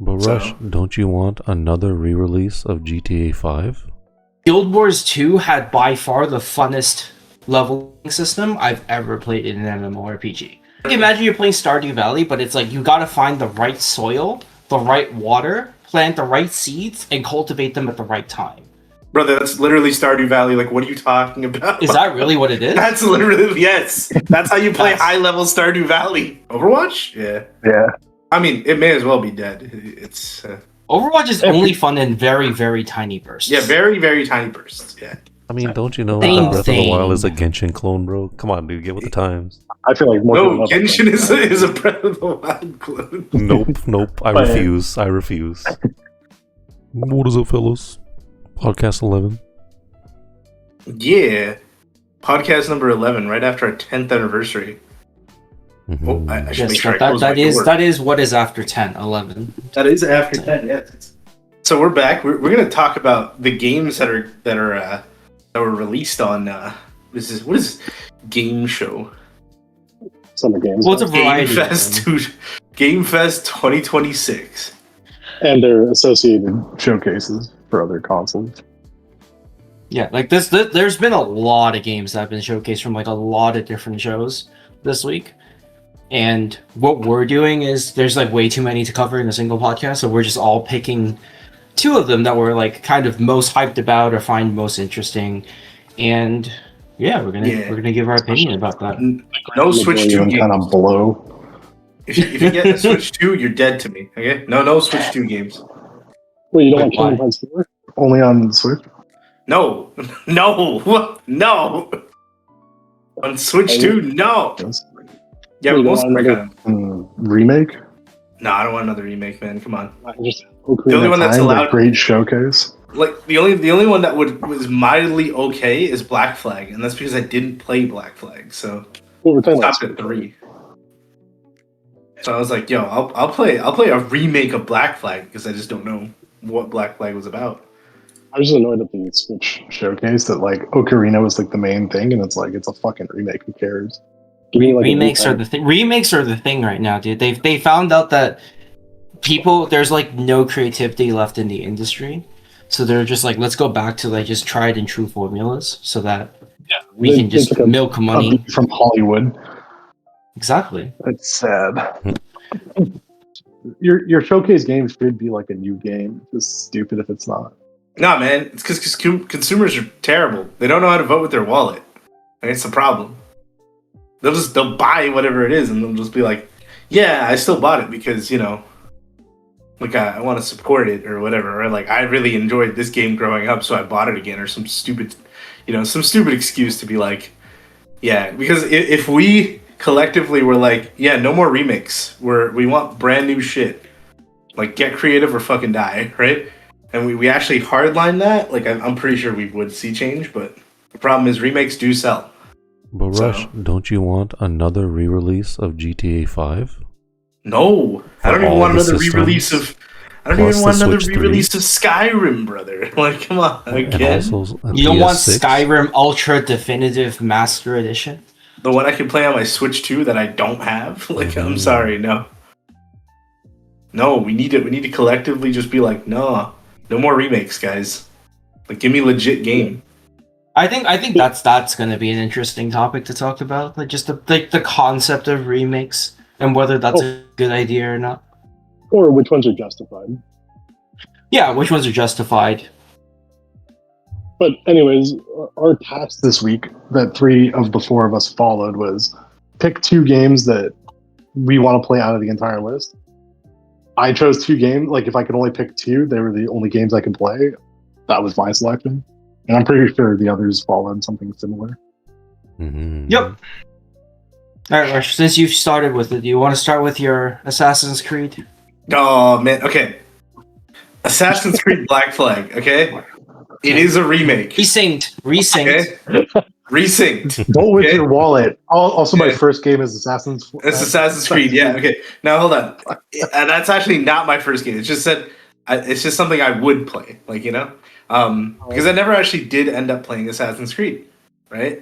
But Rush, don't you want another re-release of GTA 5? Guild Wars 2 had by far the funnest leveling system I've ever played in an MMORPG. Like, imagine you're playing Stardew Valley, but it's like you gotta find the right soil, the right water, plant the right seeds, and cultivate them at the right time. Brother, that's literally Stardew Valley. Like, what are you talking about? Is that really what it is? That's literally, yes. That's how you play high-level Stardew Valley. Overwatch? Yeah. Yeah. I mean, it may as well be dead. It's... Overwatch is only fun in very, very tiny bursts. Yeah, very, very tiny bursts. Yeah. I mean, don't you know Same Breath of thing. the Wild is a Genshin clone, bro? Come on, dude, get with the times. I feel like more No, than enough- Genshin is a Breath of the Wild clone. Nope. I refuse. What is up, fellas? Podcast 11. Yeah. Podcast number 11, right after our 10th anniversary. Mhm. Oh, I should Yes, make sure I that close my door. that is what is after 10, 11. That is after 10, yes. So we're back. We're going to talk about the games that were released on what is game show? Summer games. Well, it's a Game variety. Fest, Game Fest 2026. and their associated showcases for other consoles. Yeah, like there's been a lot of games that have been showcased from like a lot of different shows this week. And what we're doing is there's like way too many to cover in a single podcast, so we're just all picking two of them that we're like kind of most hyped about or find most interesting. And yeah, we're gonna give our opinion about that. No Switch 2 games. kind of below. If you get a Switch 2, you're dead to me. Okay? No Switch 2 games. Wait, you don't Wait, want Kingdom Hearts 4? Only on Switch? No. On Switch 2, no. Yes. Yeah, Wait, but you most want another, remake? No, I don't want another remake, man. Come on. Just The only one that's allowed- great showcase. Like the only one that was mildly okay is Black Flag, and that's because I didn't play Black Flag, so Well, we're talking about stopped at 3. So I was like, yo, I'll play a remake of Black Flag because I just don't know what Black Flag was about. I was just annoyed at the Switch showcase that like Ocarina was like the main thing, and it's like it's a fucking remake. Who cares? Give me, like, Remakes are the thing. Remakes are the thing right now, dude. They found out that there's like no creativity left in the industry, so they're just like, let's go back to like just tried and true formulas, so that we They- can just they took milk a money. beat from Hollywood. Exactly. It's sad. Your showcase game should be like a new game. It's stupid if it's not. Nah, man, it's because consumers are terrible. They don't know how to vote with their wallet. And it's the problem. They'll buy whatever it is, and they'll just be like, yeah, I still bought it because, you know, like I want to support it or whatever, or like I really enjoyed this game growing up, so I bought it again, or some stupid excuse to be like, yeah, because if we collectively were like, yeah, no more remakes, we want brand new shit, like get creative or fucking die, right? And we actually hardline that, like I'm pretty sure we would see change, but the problem is remakes do sell. But Rush, don't you want another re-release of GTA 5? No, I don't even all want the another systems, re-release of. I don't plus even want the another Switch re-release of Skyrim, brother. Like, come on, And again. also a You don't want PS6? Skyrim Ultra Definitive Master Edition? The one I can play on my Switch 2 that I don't have. Like, I'm sorry, no. No, we need to collectively just be like, no more remakes, guys. Like, give me legit game. I think that's going to be an interesting topic to talk about, like just the concept of remakes and whether that's a good idea or not. Or which ones are justified. Yeah, which ones are justified? But anyways, our task this week that 3 of the 4 of us followed was pick 2 games that we want to play out of the entire list. I chose 2 games. Like if I could only pick 2, they were the only games I could play. That was my selection. And I'm pretty sure the others followed something similar. Mm-hmm. Yep. All right, Rush, since you've started with it, do you want to start with your Assassin's Creed? Oh, man. Okay. Assassin's Creed Black Flag, okay? It is a remake. Resynced. Okay? Resynced. Vote with Okay. your wallet. Also, my Okay. first game is Assassin's. It's Assassin's Creed, yeah. Okay, now hold on. And that's actually not my first game. It's just something I would play, like, you know, because I never actually did end up playing Assassin's Creed, right?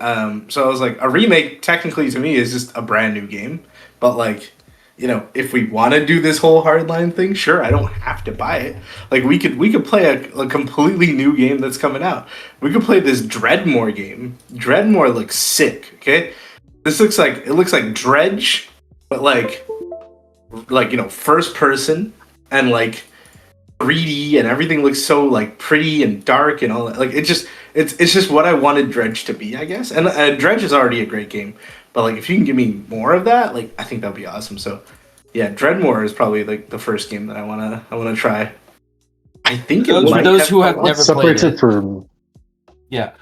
So I was like, a remake technically to me is just a brand new game, but like, you know, if we want to do this whole hardline thing, sure, I don't have have to buy it. Like we could play a completely new game that's coming out. We could play this Dreadmore game. Dreadmore looks sick. Okay, this looks like Dredge, but like first person and like 3D, and everything looks so like pretty and dark and all that. Like it's just what I wanted Dredge to be, I guess. And Dredge is already a great game, but like if you can give me more of that, like I think that'd be awesome. So yeah, Dreadmore is probably like the first game that I wanna try. I think for those who have what never played separates it from yeah.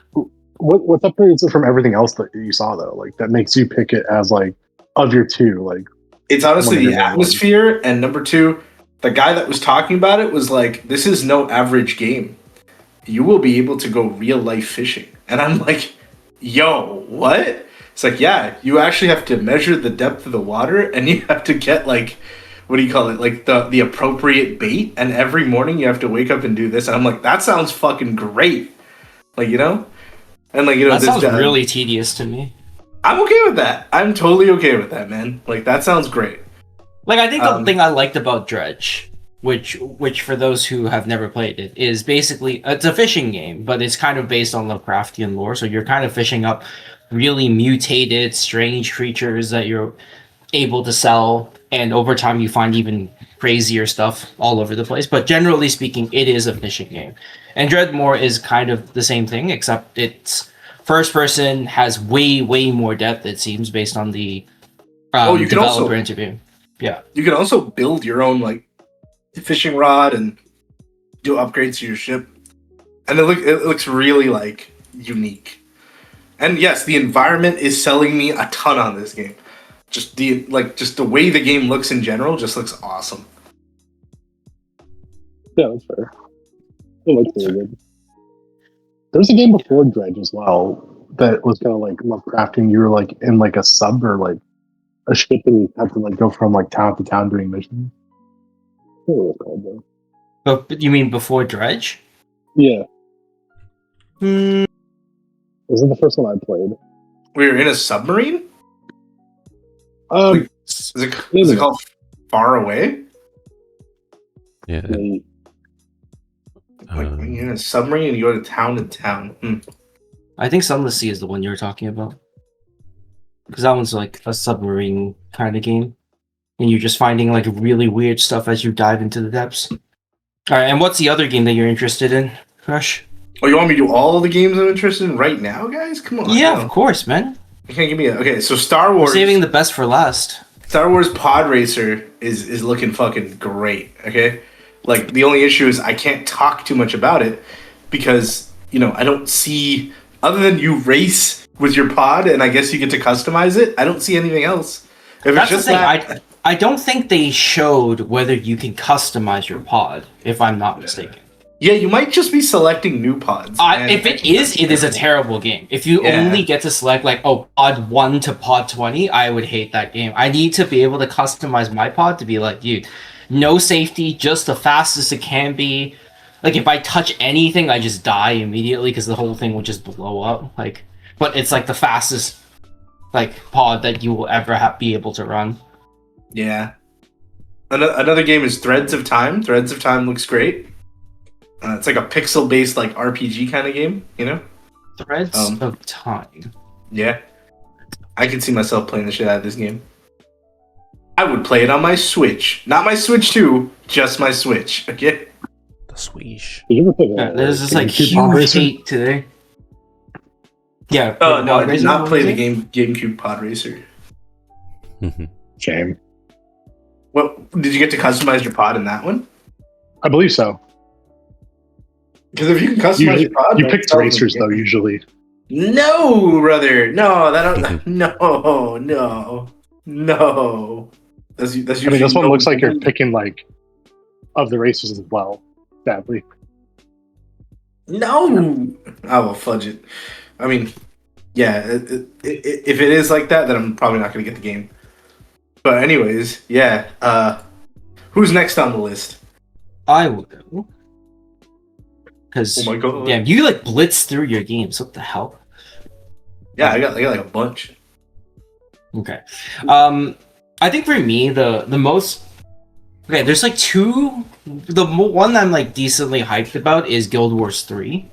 what separates it from everything else that you saw though? Like that makes you pick it as like of your two, like it's honestly the atmosphere, and number two, the guy that was talking about it was like, this is no average game. You will be able to go real life fishing. And I'm like, yo, what? It's like, yeah, you actually have to measure the depth of the water, and you have to get like, what do you call it? Like the appropriate bait. And every morning you have to wake up and do this. And I'm like, that sounds fucking great. Like, you know? And like, you know, that sounds really tedious to me. I'm okay with that. I'm totally okay with that, man. Like, that sounds great. Like, I think the thing I liked about Dredge, which for those who have never played it, is basically, it's a fishing game, but it's kind of based on Lovecraftian lore, so you're kind of fishing up really mutated, strange creatures that you're able to sell, and over time you find even crazier stuff all over the place. But generally speaking, it is a fishing game. And Dreadmore is kind of the same thing, except it's first person, has way more depth, it seems, based on the you can developer interview. Yeah. You can also build your own like fishing rod and do upgrades to your ship. And it looks really like unique. And yes, the environment is selling me a ton on this game. Just the way the game looks in general just looks awesome. Yeah, that's fair. It looks really good. There's a game before Dredge as well that was kind of like Lovecraftian. You were like in like a sub or like a ship, and you had to like go from like town to town doing missions. What was it called though? But you mean before Dredge? Yeah. Hmm. Was it the first one I played? We were in a submarine? Is it called Far Away? Yeah. Like when you're in a submarine and you go to town. I think Sunless Sea is the one you were talking about. Because that one's like a submarine kind of game. And you're just finding like really weird stuff as you dive into the depths. Alright, and what's the other game that you're interested in, Crush? Oh, you want me to do all the games I'm interested in right now, guys? Come on. Yeah, of course, man. You can't give me okay, so Star Wars. We're saving the best for last. Star Wars Pod Racer is looking fucking great, okay? Like, the only issue is I can't talk too much about it because, you know, I don't see, other than you race with your pod and I guess you get to customize it, I don't see anything else. If That's it's just the thing. that, I don't think they showed whether you can customize your pod, if I'm not mistaken. yeah, you might just be selecting new pods. If it is a terrible game. If you only get to select like, pod 1 to pod 20, I would hate that game. I need to be able to customize my pod to be like, dude, no safety, just the fastest it can be. Like, if I touch anything, I just die immediately because the whole thing would just blow up. Like, but it's like the fastest like pod that you will ever be able to run. Yeah. Another game is Threads of Time. Threads of Time looks great. It's like a pixel-based like RPG kind of game, you know? Threads of Time. Yeah. I can see myself playing the shit out of this game. I would play it on my Switch. Not my Switch 2, just my Switch, okay? The Switch. Did you ever play there's this like huge hate today. Yeah. No, I did not play the GameCube Pod Racer. Shame. What, did you get to customize your pod in that one? I believe so. Because if you can customize your pod, you picked racers though usually. No, brother. No, no. That's I mean, this one looks like you're picking like of the racers as well. Sadly. No, I will fudge it. I mean, yeah. If it is like that, then I'm probably not going to get the game. But anyways, yeah. Who's next on the list? I will go. Because, oh my god, damn, you like blitz through your games. What the hell? Yeah, I got like a bunch. Okay. I think for me, the most Okay, there's like two. The one I'm like decently hyped about is Guild Wars 3.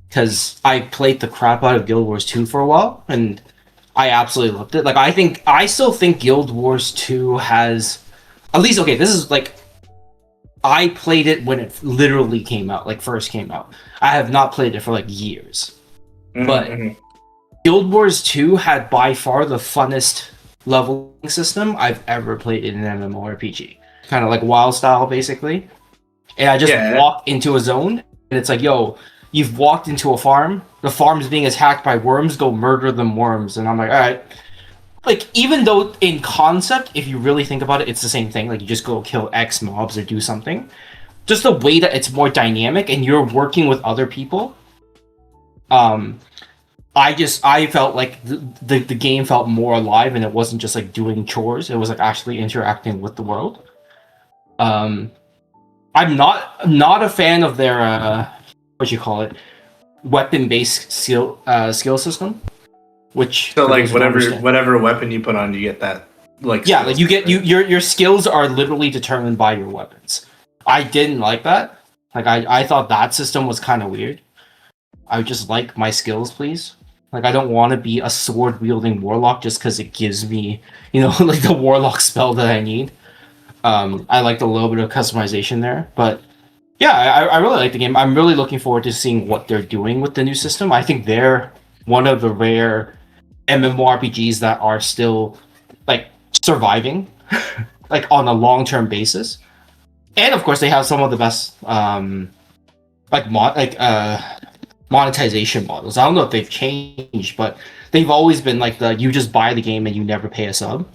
Because I played the crap out of Guild Wars 2 for a while, and I absolutely loved it. Like, I still think Guild Wars 2 has, at least, okay, this is like, I played it when it literally came out, like first came out. I have not played it for like years. But Guild Wars 2 had by far the funnest leveling system I've ever played in an MMORPG. Kind of like WoW style, basically. And I just walked into a zone, and it's like, yo, you've walked into a farm, the farm's being attacked by worms, go murder them worms. And I'm like, alright. Like, even though in concept, if you really think about it, it's the same thing. Like, you just go kill X mobs or do something. Just the way that it's more dynamic and you're working with other people. I felt like the game felt more alive, and it wasn't just like doing chores. It was like actually interacting with the world. I'm not a fan of their what you call it, weapon-based skill system. Which, so like whatever weapon you put on, you get that like like you get your skills are literally determined by your weapons. I didn't like that. Like I thought that system was kind of weird. I would just like my skills, please. Like, I don't want to be a sword-wielding warlock just because it gives me, like the warlock spell that I need. I liked a little bit of customization there. But, yeah, I really like the game. I'm really looking forward to seeing what they're doing with the new system. I think they're one of the rare MMORPGs that are still, like, surviving, like, on a long-term basis. And, of course, they have some of the best, monetization models. I don't know if they've changed, but they've always been like you just buy the game and you never pay a sub.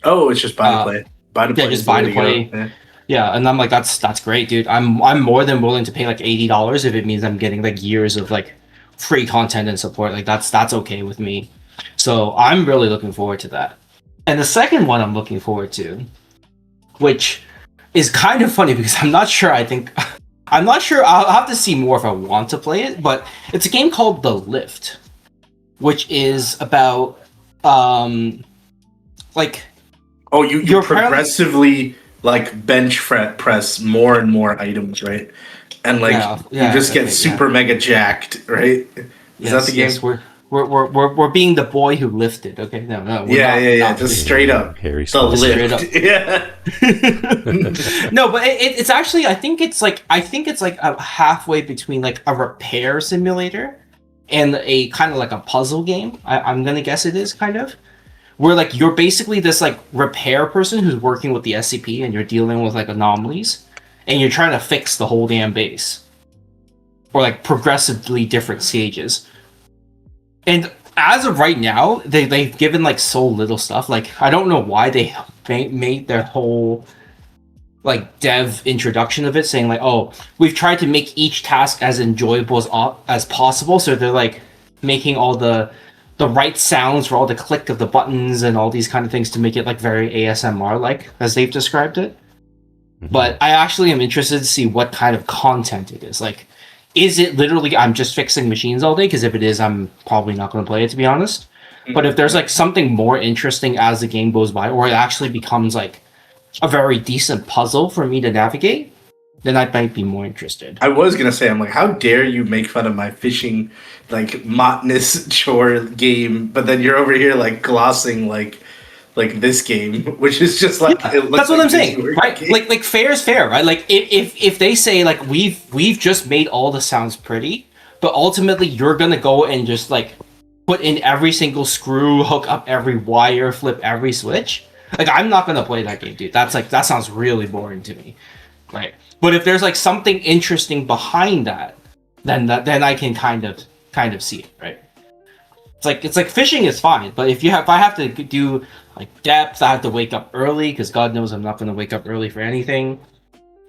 Oh, it's just buy to play. Buy to play. Yeah, just buy to play. Yeah, and I'm like, that's great, dude. I'm more than willing to pay like $80 if it means I'm getting like years of like free content and support. Like that's okay with me. So I'm really looking forward to that. And the second one I'm looking forward to, which is kind of funny because I'm not sure. I'll have to see more if I want to play it, but it's a game called The Lift, which is about, like... Oh, you progressively, like, bench press more and more items, right? And, like, you just get super mega jacked, right? Is that the game? Yes, we're being the boy who lifted. Okay, no. Not just straight up. Harry the lift. Yeah. No, but it's actually I think it's like a halfway between like a repair simulator and a kind of like a puzzle game. I'm gonna guess it is kind of where like you're basically this like repair person who's working with the SCP and you're dealing with like anomalies and you're trying to fix the whole damn base or like progressively different stages. And as of right now, they've given like so little stuff. Like I don't know why they made their whole like dev introduction of it saying like, oh, we've tried to make each task as enjoyable as possible. So they're like making all the right sounds for all the click of the buttons and all these kind of things to make it like very ASMR like as they've described it. But I actually am interested to see what kind of content it is. Like, is it literally I'm just fixing machines all day? Because if it is, I'm probably not going to play it, to be honest. But if there's like something more interesting as the game goes by, or it actually becomes like a very decent puzzle for me to navigate, then I might be more interested. I was going to say, I'm like, how dare you make fun of my fishing, like, monotonous chore game, but then you're over here, like, glossing, like this game, which is just like it looks that's what like I'm saying, right? Game. Like fair is fair, right? Like if they say like we've just made all the sounds pretty, but ultimately you're gonna go and just like put in every single screw, hook up every wire, flip every switch. Like I'm not gonna play that game, dude. That sounds really boring to me, right? But if there's like something interesting behind that, then I can kind of see it, right? It's like fishing is fine, but if I have to do like depth, I have to wake up early because God knows I'm not going to wake up early for anything.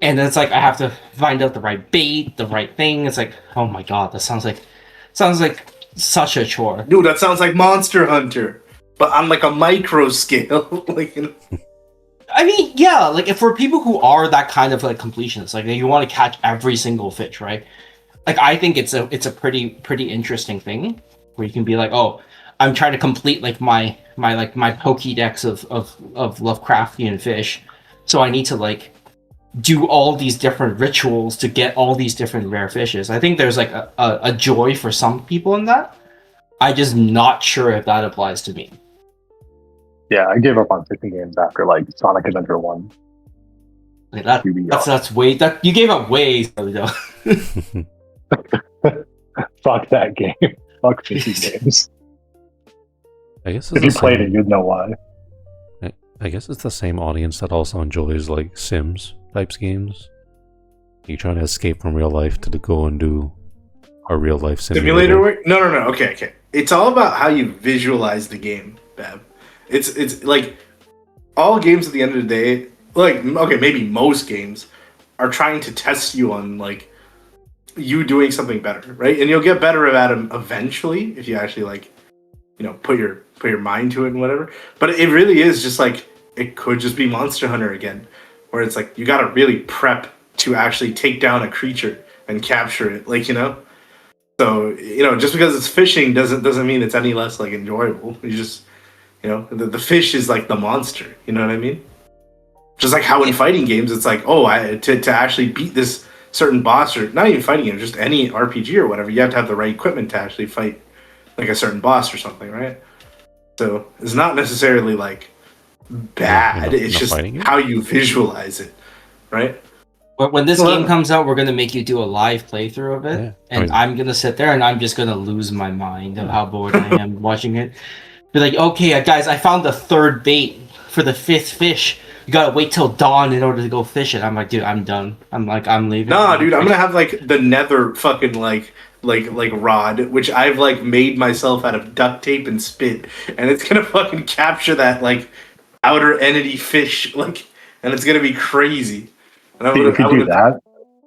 And then it's like I have to find out the right bait, the right thing. It's like, oh my God, that sounds like such a chore. Dude, that sounds like Monster Hunter, but on like a micro scale. Like, I mean, yeah, like if for people who are that kind of like completionists, like you want to catch every single fish, right? Like I think it's a pretty interesting thing where you can be like, oh, I'm trying to complete like my Pokédex of Lovecraftian fish, So I need to like do all these different rituals to get all these different rare fishes. I think there's like a joy for some people in that. I'm just not sure if that applies to me. Yeah, I gave up on fishing games after like Sonic Adventure 1. Like that's way that you gave up way early though. Fuck that game. Fuck fishing games. I guess If you played it, you'd know why. I guess it's the same audience that also enjoys like Sims types games. You trying to escape from real life to go and do a real life simulator work? No. Okay. It's all about how you visualize the game, Bab. It's like all games at the end of the day, like okay, maybe most games are trying to test you on like you doing something better, right? And you'll get better at them eventually if you actually like, you know, put your mind to it and whatever. But it really is just like it could just be Monster Hunter again, where it's like you got to really prep to actually take down a creature and capture it, like, you know. So, you know, just because it's fishing doesn't mean it's any less like enjoyable. You just, you know, the fish is like the monster. You know what I mean? Just like how in fighting games, it's like, oh, to actually beat this certain boss, or not even fighting game, just any RPG or whatever, you have to have the right equipment to actually fight like a certain boss or something, right? So it's not necessarily like bad. It's just how you visualize it, right? When this game comes out, we're gonna make you do a live playthrough of it, and I'm gonna sit there and I'm just gonna lose my mind of how bored I am watching it. Be like, okay, guys, I found the third bait for the fifth fish. You gotta wait till dawn in order to go fish it. I'm like, dude, I'm done. I'm leaving. Nah, dude, I'm gonna have like the nether fucking like rod, which I've like made myself out of duct tape and spit, and it's gonna fucking capture that like outer entity fish, like, and it's gonna be crazy. And if you do that,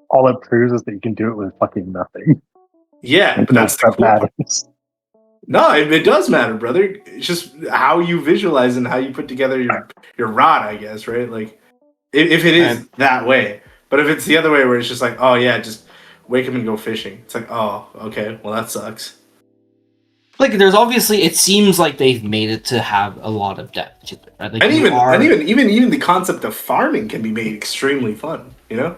all it proves is that you can do it with fucking nothing. Yeah, but that's the cool part. No, it does matter, brother. It's just how you visualize and how you put together your rod, I guess, right? Like, if it is that way. But if it's the other way where it's just like, oh yeah, just wake up and go fishing. It's like, oh, okay, well that sucks. Like, there's obviously, it seems like they've made it to have a lot of depth to it, right? Like, and even the concept of farming can be made extremely fun, you know?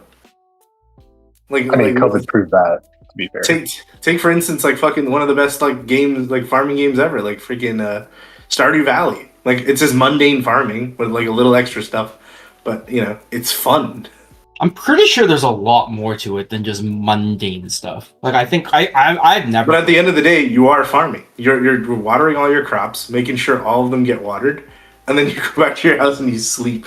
Like, I mean, COVID proved that, to be fair. Take for instance, like fucking one of the best like games, like farming games ever, like freaking Stardew Valley. Like, it's just mundane farming with like a little extra stuff, but you know, it's fun. I'm pretty sure there's a lot more to it than just mundane stuff. Like, I think I've never. But at the end of the day, you are farming. You're watering all your crops, making sure all of them get watered, and then you go back to your house and you sleep.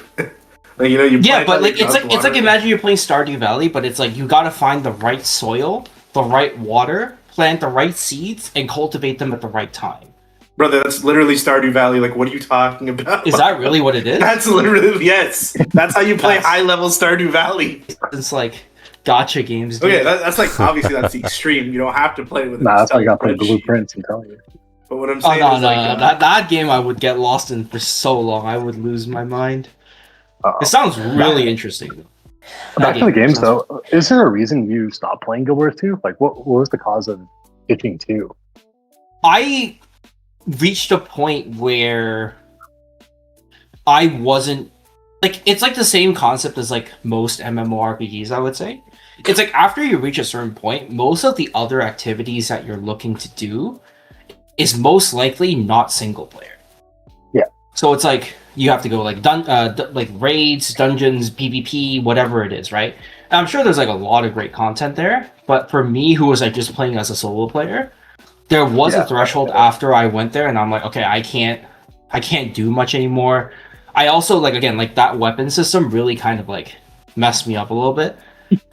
Like, you know, but like it's like imagine you're playing Stardew Valley, but it's like you gotta find the right soil, the right water, plant the right seeds, and cultivate them at the right time. Brother, that's literally Stardew Valley. Like, what are you talking about? Is that really what it is? That's literally, yes. That's how you play high-level Stardew Valley. It's like gacha games. Dude. Okay, that's like, obviously that's the extreme. You don't have to play with it. Nah, that's why you gotta play Blueprints, I'm telling you. But what I'm saying is that game I would get lost in for so long. I would lose my mind. It sounds really interesting. Back to the games, though. Is there a reason you stopped playing Guild Wars 2? Like, what was the cause of itching 2? I reached a point where I wasn't like, it's like the same concept as like most MMORPGs, I would say. It's like after you reach a certain point, most of the other activities that you're looking to do is most likely not single player. Yeah. So it's like you have to go like like raids, dungeons, PvP, whatever it is, right? And I'm sure there's like a lot of great content there, but for me, who was like just playing as a solo player, there was a threshold after I went there, and I'm like, okay, I can't do much anymore. I also like, again, like that weapon system really kind of like messed me up a little bit.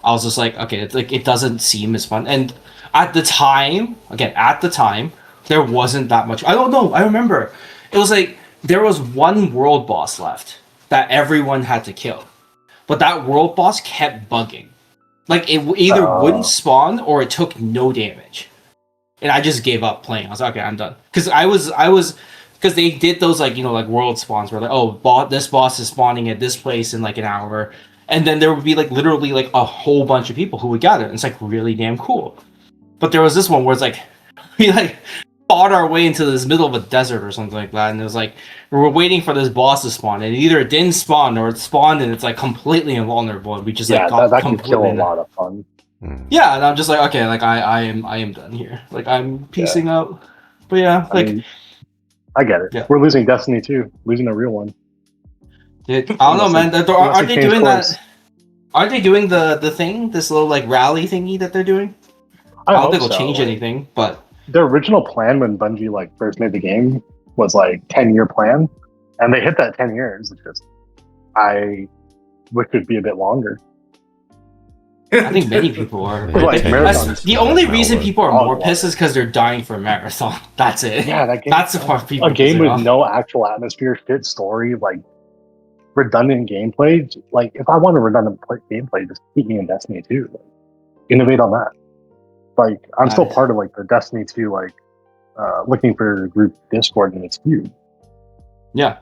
I was just like, okay, it's like it doesn't seem as fun. And at the time, there wasn't that much. I don't know. I remember it was like there was one world boss left that everyone had to kill, but that world boss kept bugging. Like it either wouldn't spawn or it took no damage. And I just gave up playing. I was like, okay, I'm done. Because because they did those like, you know, like world spawns where like, oh, this boss is spawning at this place in like an hour, and then there would be like literally like a whole bunch of people who would gather. And it's like really damn cool. But there was this one where it's like, we like fought our way into this middle of a desert or something like that, and it was like we were waiting for this boss to spawn, and either it didn't spawn or it spawned and it's like completely invulnerable. And we just like got that can kill a completely lot of fun. Yeah, and I'm just like, okay, like I am done here. Like I'm piecing out. But yeah, like I get it. Yeah. We're losing Destiny 2, losing a real one. I don't know, man. Aren't they doing that? Aren't they doing the thing, this little like rally thingy that they're doing? I don't think it'll change anything, but their original plan when Bungie like first made the game was like 10-year plan, and they hit that 10 years. It's just I wish it'd be a bit longer. I think many people are. Like the only reason people are more pissed is because they're dying for a marathon. That's it. Yeah, that game, that's the part people. A game with no actual atmosphere, shit story, like redundant gameplay. Like if I want a redundant gameplay, just keep me in Destiny 2. Like, innovate on that. Like I'm still part of like the Destiny 2 like looking for group Discord and it's huge. Yeah.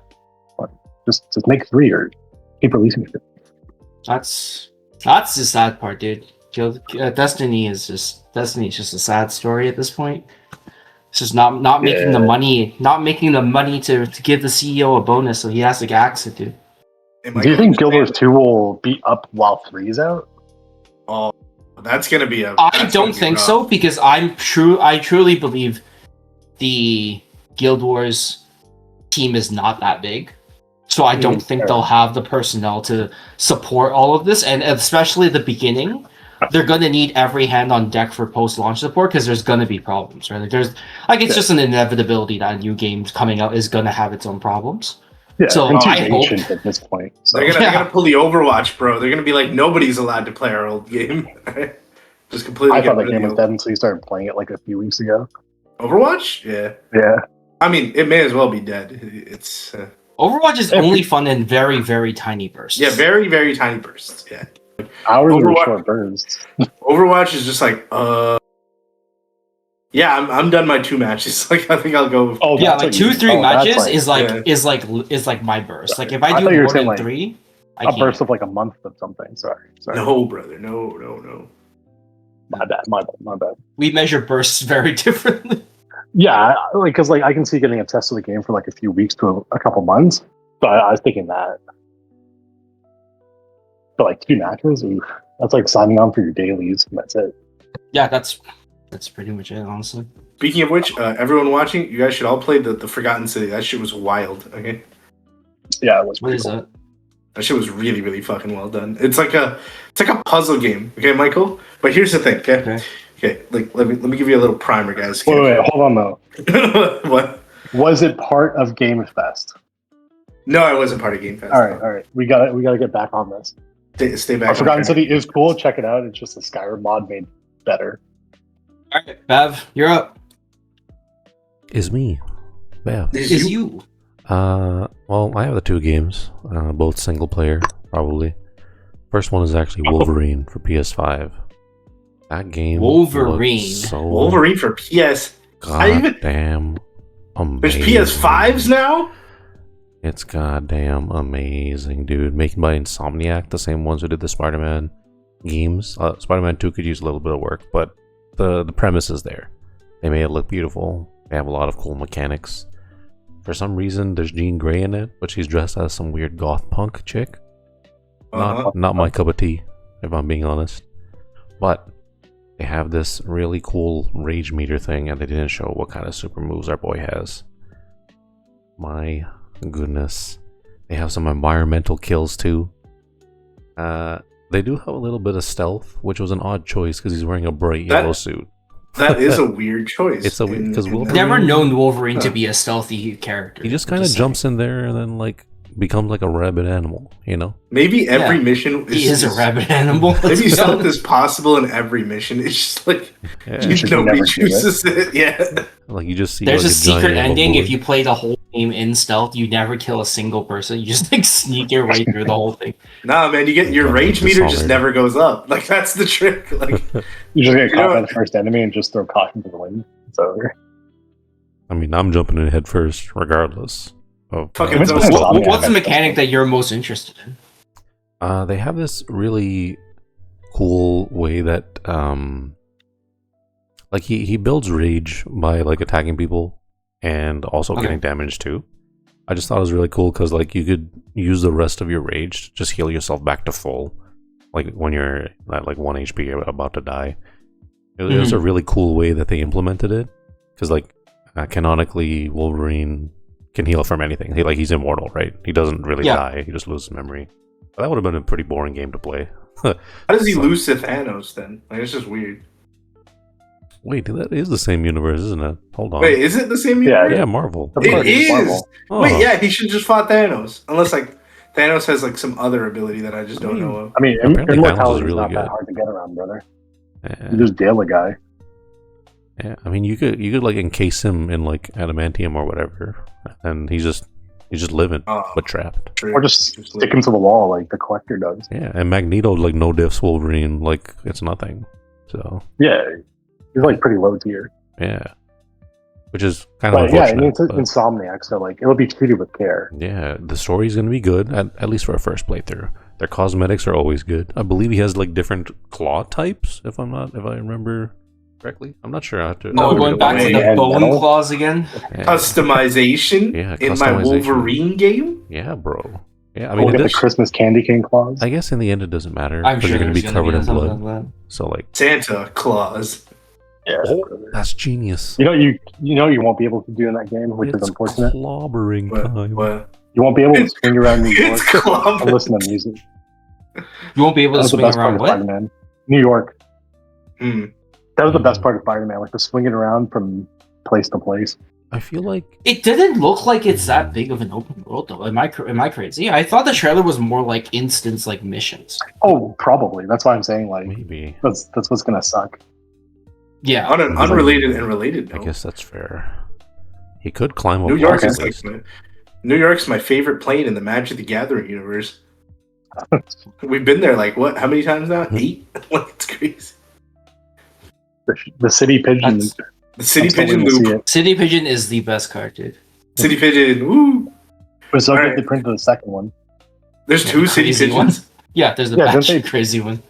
But just make 3 or keep releasing shit. That's the sad part, dude. Destiny is just a sad story at this point. It's just not making the money, to give the CEO a bonus, so he has to axe it, dude. Do you think Guild Wars 2 will be up while 3 is out? Oh, that's gonna be a. I don't think so, because I truly believe the Guild Wars team is not that big. So I don't think they'll have the personnel to support all of this, and especially at the beginning, they're going to need every hand on deck for post-launch support because there's going to be problems, right? Like it's just an inevitability that a new game coming out is going to have its own problems. Yeah, so I hope at this point. So. They're gonna pull the Overwatch, bro. They're gonna be like, nobody's allowed to play our old game. Just completely. I thought that game was dead until you started playing it like a few weeks ago. Overwatch? Yeah. Yeah. I mean, it may as well be dead. It's. Overwatch is only fun in very, very tiny bursts. Yeah, very, very tiny bursts. Yeah. Hours or short bursts. Overwatch is just like, yeah, I'm done my 2 matches. Like I think I'll go. Oh yeah, like 2-3 matches is like my burst. Like if I do more than 3, I can't. Burst of like a month of something. Sorry. No, brother. No. My bad. We measure bursts very differently. Yeah, like because like I can see getting obsessed with the game for like a few weeks to a couple months. So I was thinking that. But like 2 matches, that's like signing on for your dailies, and that's it. Yeah, that's pretty much it, honestly. Speaking of which, everyone watching, you guys should all play the Forgotten City. That shit was wild. Okay. Yeah, it was. What is cool. that? That shit was really, really fucking well done. It's like a puzzle game. Okay, Michael. But here's the thing. Okay. Like let me give you a little primer, guys. Okay? Wait, hold on though. What? Was it part of Game Fest? No, I wasn't part of Game Fest. All right. We gotta get back on this. Stay back. Forgotten City is cool. Check it out. It's just a Skyrim mod made better. All right, Bev, you're up. Is me. Bev. Is you. Well, I have the 2 games, both single player, probably. First one is actually Wolverine for PS5. That game. Wolverine for PS. Goddamn amazing. There's PS5s now? It's goddamn amazing, dude. Making by Insomniac, the same ones who did the Spider-Man games. Spider-Man 2 could use a little bit of work, but the premise is there. They made it look beautiful. They have a lot of cool mechanics. For some reason, there's Jean Grey in it, but she's dressed as some weird goth punk chick. Not my cup of tea, if I'm being honest. But they have this really cool rage meter thing, and they didn't show what kind of super moves our boy has. My goodness. They have some environmental kills too. They do have a little bit of stealth, which was an odd choice because he's wearing a bright yellow suit. That is a weird choice. It's a weird because I've never known Wolverine to be a stealthy character. He just kind of jumps in there and then like becomes like a rabid animal, you know? Maybe every mission is a rabid animal. Maybe stealth is possible in every mission. It's just like nobody chooses it. Yeah. Like you just see there's like a secret ending. If you play the whole game in stealth, you never kill a single person. You just like sneak your way through the whole thing. Nah, man, you get your rage meter just never goes up. Like that's the trick. Like you just get caught by the first enemy and just throw caution to the wind. It's over. I mean, I'm jumping in head first, regardless. What's the mechanic that you're most interested in? They have this really cool way that Like he builds rage by like attacking people and also Okay. getting damage too. I just thought it was really cool because like you could use the rest of your rage to just heal yourself back to full, like when you're at like 1 HP about to die. It was a really cool way that they implemented it because like canonically Wolverine can heal from anything. He's immortal, right? He doesn't really die. He just loses memory. But that would have been a pretty boring game to play. How does he lose to Thanos then? Like, it's just weird. Wait, that is the same universe, isn't it? Hold on. Wait, is it the same Yeah, universe? Yeah, Marvel. Of It course, it's is. Marvel. Oh. Wait, yeah, he should just fought Thanos. Unless like Thanos has like some other ability that I just don't know of. I mean, Apparently Thanos is immortality is really not good. that hard to get around, brother. Yeah. You just deal a guy. Yeah, I mean, you could like encase him in like adamantium or whatever, and he's just living but trapped. True. Or just stick him to the wall like the Collector does. Yeah, and Magneto like no diffs Wolverine like it's nothing. So Yeah, he's like pretty low tier. yeah, which is kind of But yeah, I unfortunate. mean, it's but Insomniac, so like it'll be treated with care. yeah, the story's gonna be good at least for a first playthrough. Their cosmetics are always good. I believe he has like different claw types. If I remember correctly, I'm not sure. I have to. Oh, No, going back to way. the bone Metal? claws again. Yeah, Customization Yeah, in my customization. Wolverine game? yeah, bro. Yeah, I I mean, mean, it get the is, Christmas candy cane claws. I guess in the end it doesn't matter I'm because sure you're gonna be there's covered in something blood. like that. So like, Santa Claus. Yeah, that's genius. you know you won't be able to do in that game, which It's is unfortunate. clobbering What? time. What? You won't be able to swing around New York It's club. and listen to music. You won't be able That to was the swing best part around of what? Spider-Man. New York. Hmm. That was the best part of Spider-Man, like the swinging around from place to place. I feel like It didn't look like it's that big of an open world, though. Am I crazy? I thought the trailer was more like instance, like missions. Oh, probably. That's why I'm saying like maybe. that's what's gonna suck. Yeah, On an unrelated and related I note, guess that's fair. He could climb up. New York walls is at like least. New York's my favorite plane in the Magic the Gathering universe. We've been there like what? How many times now? 8. Like, it's crazy. The city pigeon. That's- The City I'm still Pigeon waiting to see loop. it. City Pigeon is the best card, dude. City Pigeon. Woo! But so Alright. they printed the second one. There's Yeah, 2 the City crazy Pigeons. Yeah, there's the Yeah, don't batshit they- crazy one.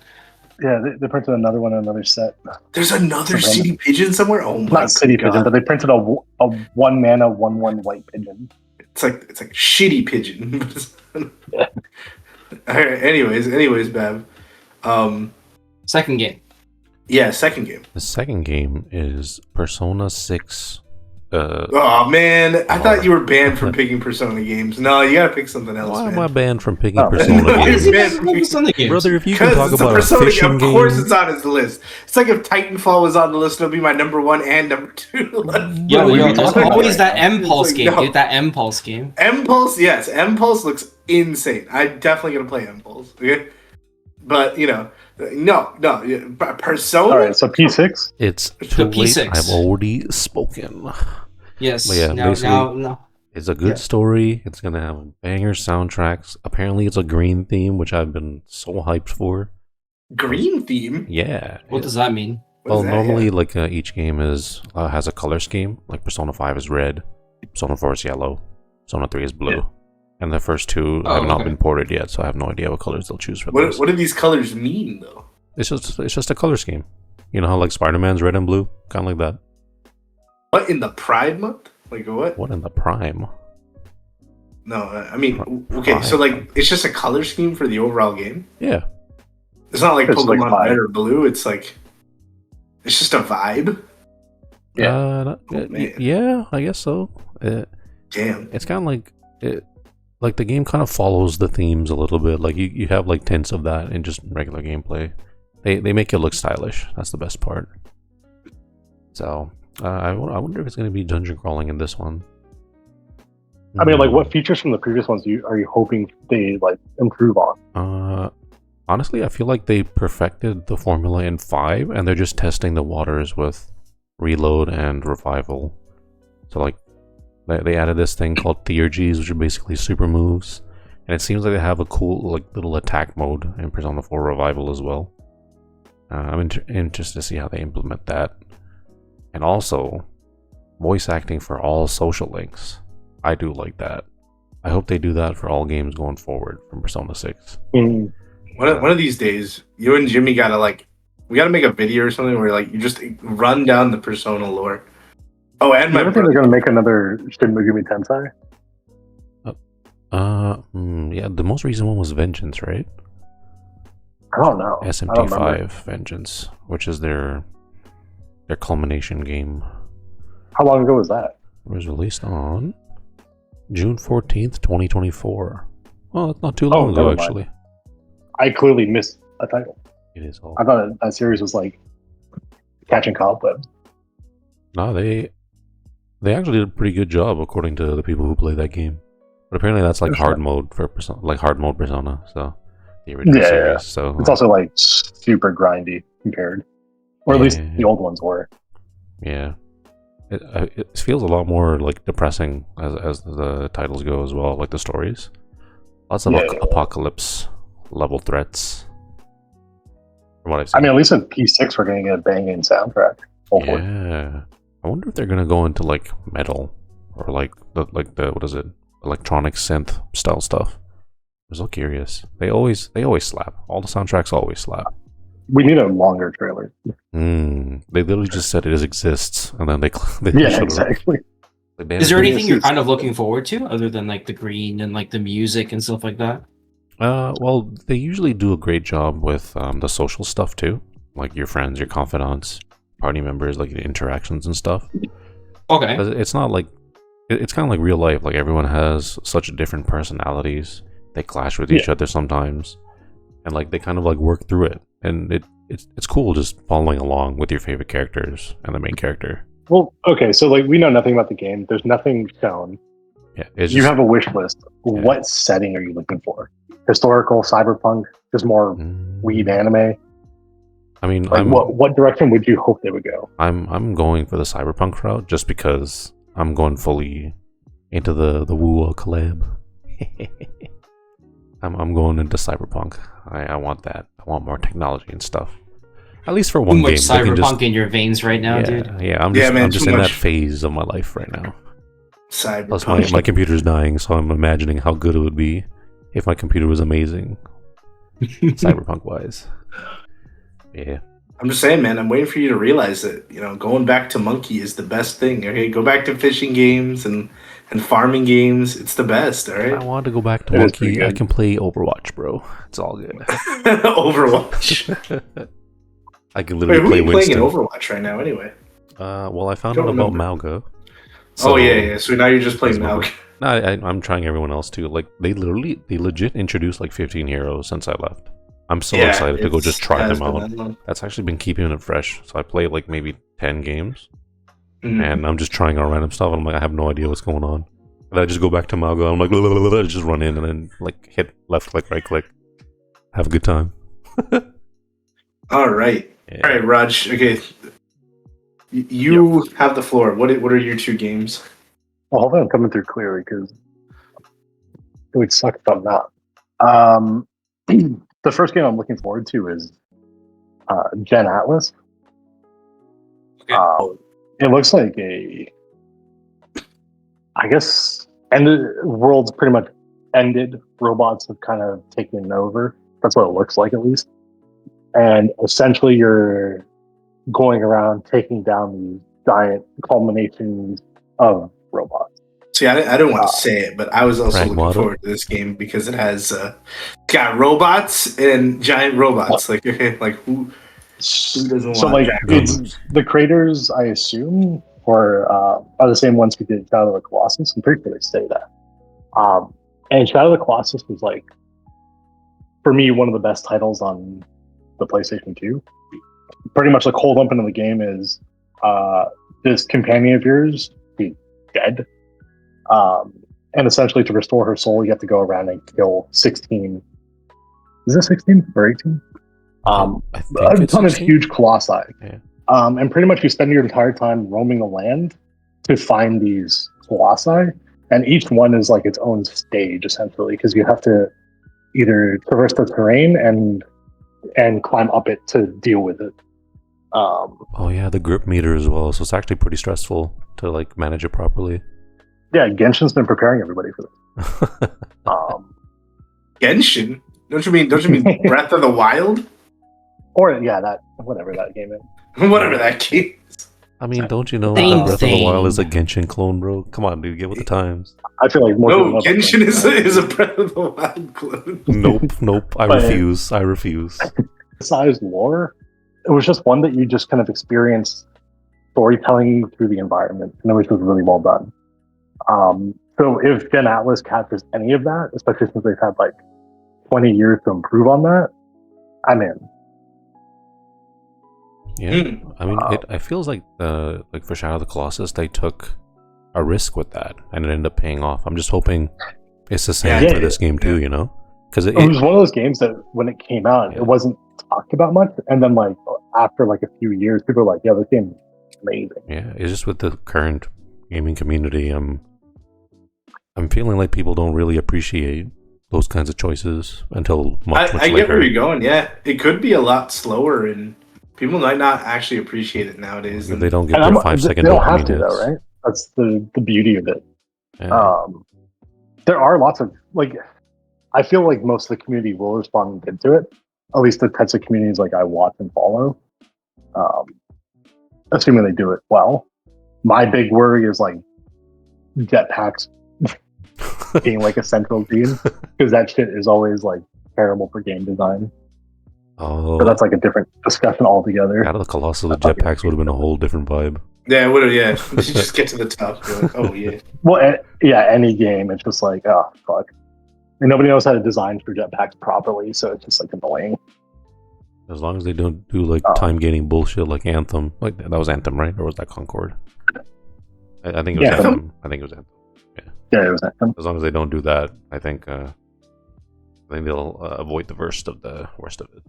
Yeah, they printed another one in another set. There's another Some City Pigeon somewhere. Oh my Not city God. pigeon, but they printed a 1-mana 1/1 white pigeon. It's like shitty pigeon. All right. Anyways, Bev. Second game. Yeah, second game. The second game is Persona 6. Oh man, I thought you were banned from picking Persona games. No, you gotta pick something else, Why am I man. banned from picking Oh. Persona Why Why is is he games? he banned banned from from Persona games? Brother, if you can Because talk it's a about a Persona game. fishing Of course, game, it's on his list. It's like if Titanfall was on the list, it'll be my number 1 and number 2. Yo, we've yo, been there's talking about always it that right now. Impulse It's like, game, no. dude. That Impulse game. Impulse, yes, Impulse looks insane. I'm definitely gonna play Impulse. Okay, but no, Persona. All right, so P6. it's The too late. P6. I've already spoken. Yes. But yeah, now, basically- now. It's a good Yeah. story. It's gonna have banger soundtracks. Apparently, it's a green theme, which I've been so hyped for. Green theme. Yeah. What does that mean? What Well, is that? normally, like each game is has a color scheme. Like Persona 5 is red, Persona 4 is yellow, Persona 3 is blue, Yeah. and the first two Oh, have not okay. been ported yet, so I have no idea what colors they'll choose for What those. do these colors mean though? It's just a color scheme. You know how like Spider-Man's red and blue, kind of like that. What in the Pride Month? Like what? What in the prime? No, I mean, okay, so like it's just a color scheme for the overall game. Yeah, It's not like It's like Pokemon vibe. Red or Blue. It's like it's just a vibe. yeah, man. yeah. I guess so. Damn. It's kind of like it, like the game kind of follows the themes a little bit. Like you have like tints of that in just regular gameplay. They make it look stylish. That's the best part. So I wonder if it's gonna be dungeon crawling in this one. I mean, like, what features from the previous ones are you hoping they like improve on? Honestly, I feel like they perfected the formula in 5, and they're just testing the waters with reload and revival. So like, they added this thing called theurgies, which are basically super moves, and it seems like they have a cool like little attack mode in Persona 4 Revival as well. I'm interested to see how they implement that, and also voice acting for all social links. I do like that. I hope they do that for all games going forward from Persona 6. Mm. One of these days, you and Jimmy gotta like We gotta make a video or something where like you just run down the Persona lore. Oh, and You my ever think they're brother. gonna make another Shin Megami Tensei? Yeah, the most recent one was Vengeance, right? I don't know. I don't remember. SMT5 Vengeance, which is their culmination game. How long ago was that? It was released on June 14th, 2024. Oh, that's not too long ago, never mind. actually. I clearly missed a title. It is all. I thought that series was like catching cobwebs. No, they actually did a pretty good job according to the people who play that game. But apparently that's like hard mode for hard mode Persona, so the original series. So It's also like super grindy compared, or at least the old ones were. yeah, it feels a lot more like depressing as the titles go as well, like the stories. Lots of apocalypse level threats. From what I've seen. I mean, at least in P6 we're gonna get a banging soundtrack. Hopefully. Yeah, I wonder if they're gonna go into like metal or like the what is it, electronic synth style stuff. I'm so curious. They always slap. All the soundtracks always slap. We need a longer trailer. They literally just said it exists, and then they Yeah, exactly. Is there anything you're kind of looking forward to other than like the green and like the music and stuff like that? Well, they usually do a great job with the social stuff too, like your friends, your confidants, party members, like the interactions and stuff. Okay. It's not like it's kind of like real life. Like everyone has such different personalities. They clash with each other sometimes, and like they kind of like work through it. And it's cool just following along with your favorite characters and the main character. Well, okay, so like we know nothing about the game. There's nothing shown. Yeah, it's You just, have a wish list. Yeah. What setting are you looking for? Historical, cyberpunk, just more weeb anime? I mean, Like what direction would you hope they would go? I'm going for the cyberpunk route just because I'm going fully into the Woo collab. I'm going into cyberpunk. I want that. I want more technology and stuff. At least for one Too much game. They can cyberpunk in your veins right now, dude. Yeah, I'm just in that phase of my life right now. Cyberpunk. Plus, my computer's dying, so I'm imagining how good it would be if my computer was amazing, cyberpunk wise. Yeah. I'm just saying, man. I'm waiting for you to realize that going back to Monkey is the best thing. Okay, go back to fishing games and farming games. It's the best. All right. I want to go back to Monkey. I can play Overwatch, bro. It's all good. Overwatch. I can literally play Winston. playing in Overwatch right now, anyway. Well, I found out about Mauga. So, yeah. So now you're just playing Mauga. No, I'm trying everyone else too. Like they legit introduced like 15 heroes since I left. I'm so excited to go just try them out. That's actually been keeping it fresh. So I play like maybe 10 games, and I'm just trying out random stuff. And I'm like, I have no idea what's going on. And I just go back to Mauga. I'm like, I just run in and then like hit left click, right click, have a good time. All right. Yeah. All right, Raj. Okay, you have the floor. What are your two games? Well, hopefully I'm coming through clearly because it would suck if I'm not. The first game I'm looking forward to is Gen Atlas. Okay. It looks like I guess, and the world's pretty much ended. Robots have kind of taken over. That's what it looks like, at least. And essentially, you're going around taking down these giant culminations of robots. See, I didn't want to say it, but I was also looking forward to this game because it has got robots and giant robots. Like, okay, like who doesn't want? So, like, it's the creators, I assume, are the same ones who did Shadow of the Colossus. I'm pretty sure they say that. And Shadow of the Colossus was like, for me, one of the best titles on the PlayStation 2. Pretty much like whole up into the game is this companion of yours be dead. And essentially to restore her soul, you have to go around and kill 16. Is it 16 or 18? A ton of huge colossi. Yeah. And pretty much you spend your entire time roaming the land to find these colossi. And each one is like its own stage, essentially, because you have to either traverse the terrain and climb up it to deal with it. Oh yeah, the grip meter as well. So it's actually pretty stressful to like manage it properly. Yeah, Genshin's been preparing everybody for this. Genshin? Don't you mean Breath of the Wild? Or that whatever that game is. Whatever that game. I mean, don't you know Same that Breath of the Wild is a thing. Genshin clone, bro? Come on, dude, get with the times. I feel like more people No, know about Genshin that. is a Breath of the Wild clone. Nope. I But- refuse. I refuse. Besides lore, it was just one that you just kind of experienced storytelling through the environment, and which was really well done. So if Gen Atlas captures any of that, especially since they've had like 20 years to improve on that, I'm in. Yeah, I mean, it feels like for Shadow of the Colossus, they took a risk with that, and it ended up paying off. I'm just hoping it's the same Yeah, for this game too, you know? Because It was one of those games that when it came out, it wasn't talked about much, and then like after like a few years, people were like, "Yeah, this game is amazing." yeah, it's just with the current gaming community, I'm feeling like people don't really appreciate those kinds of choices until much I get later. where you're going. Yeah, it could be a lot slower, and people might not actually appreciate it nowadays. If they don't get And their I'm- 5-second they don't have dopamine to, hits. though, right? That's the beauty of it. Yeah. There are lots of like, I feel like most of the community will respond good to it. At least the types of communities like I watch and follow, assuming they do it well. My big worry is like jetpacks being like a central theme, because that shit is always like terrible for game design. Oh, But that's like a different discussion altogether. out of the Colossus with jetpacks would have been a whole different vibe. Yeah, it would. Yeah, you just get to the top. You're like, oh yeah. Well, any game, it's just like, oh fuck, and nobody knows how to design for jetpacks properly, so it's just like annoying. As long as they don't do like time gaining bullshit like Anthem. Like that was Anthem, right? Or was that Concord? I think it was Yeah. Anthem. I think it was Anthem. Yeah, it was Anthem. As long as they don't do that, I think they'll avoid the worst of it.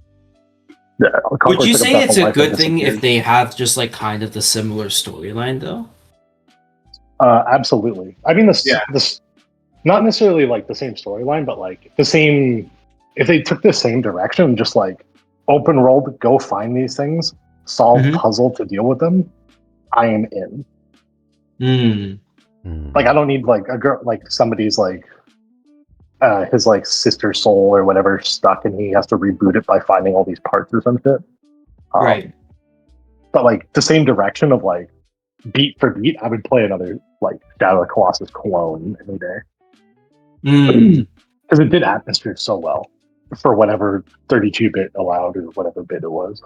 Yeah, Would you Concord took say breath it's of a life good and thing if disappeared. they have just like kind of the similar storyline though? Absolutely. I mean, Yeah. this not necessarily like the same storyline, but like the same. If they took the same direction, just like open world, go find these things, solve Mhm. puzzle to deal with them, I am in. Like, I don't need like a girl, like somebody's like his like sister soul or whatever stuck, and he has to reboot it by finding all these parts or some shit. Right. But like the same direction of like beat for beat, I would play another like Shadow of the Colossus clone any day. Because it did atmosphere so well for whatever 32-bit allowed or whatever bit it was.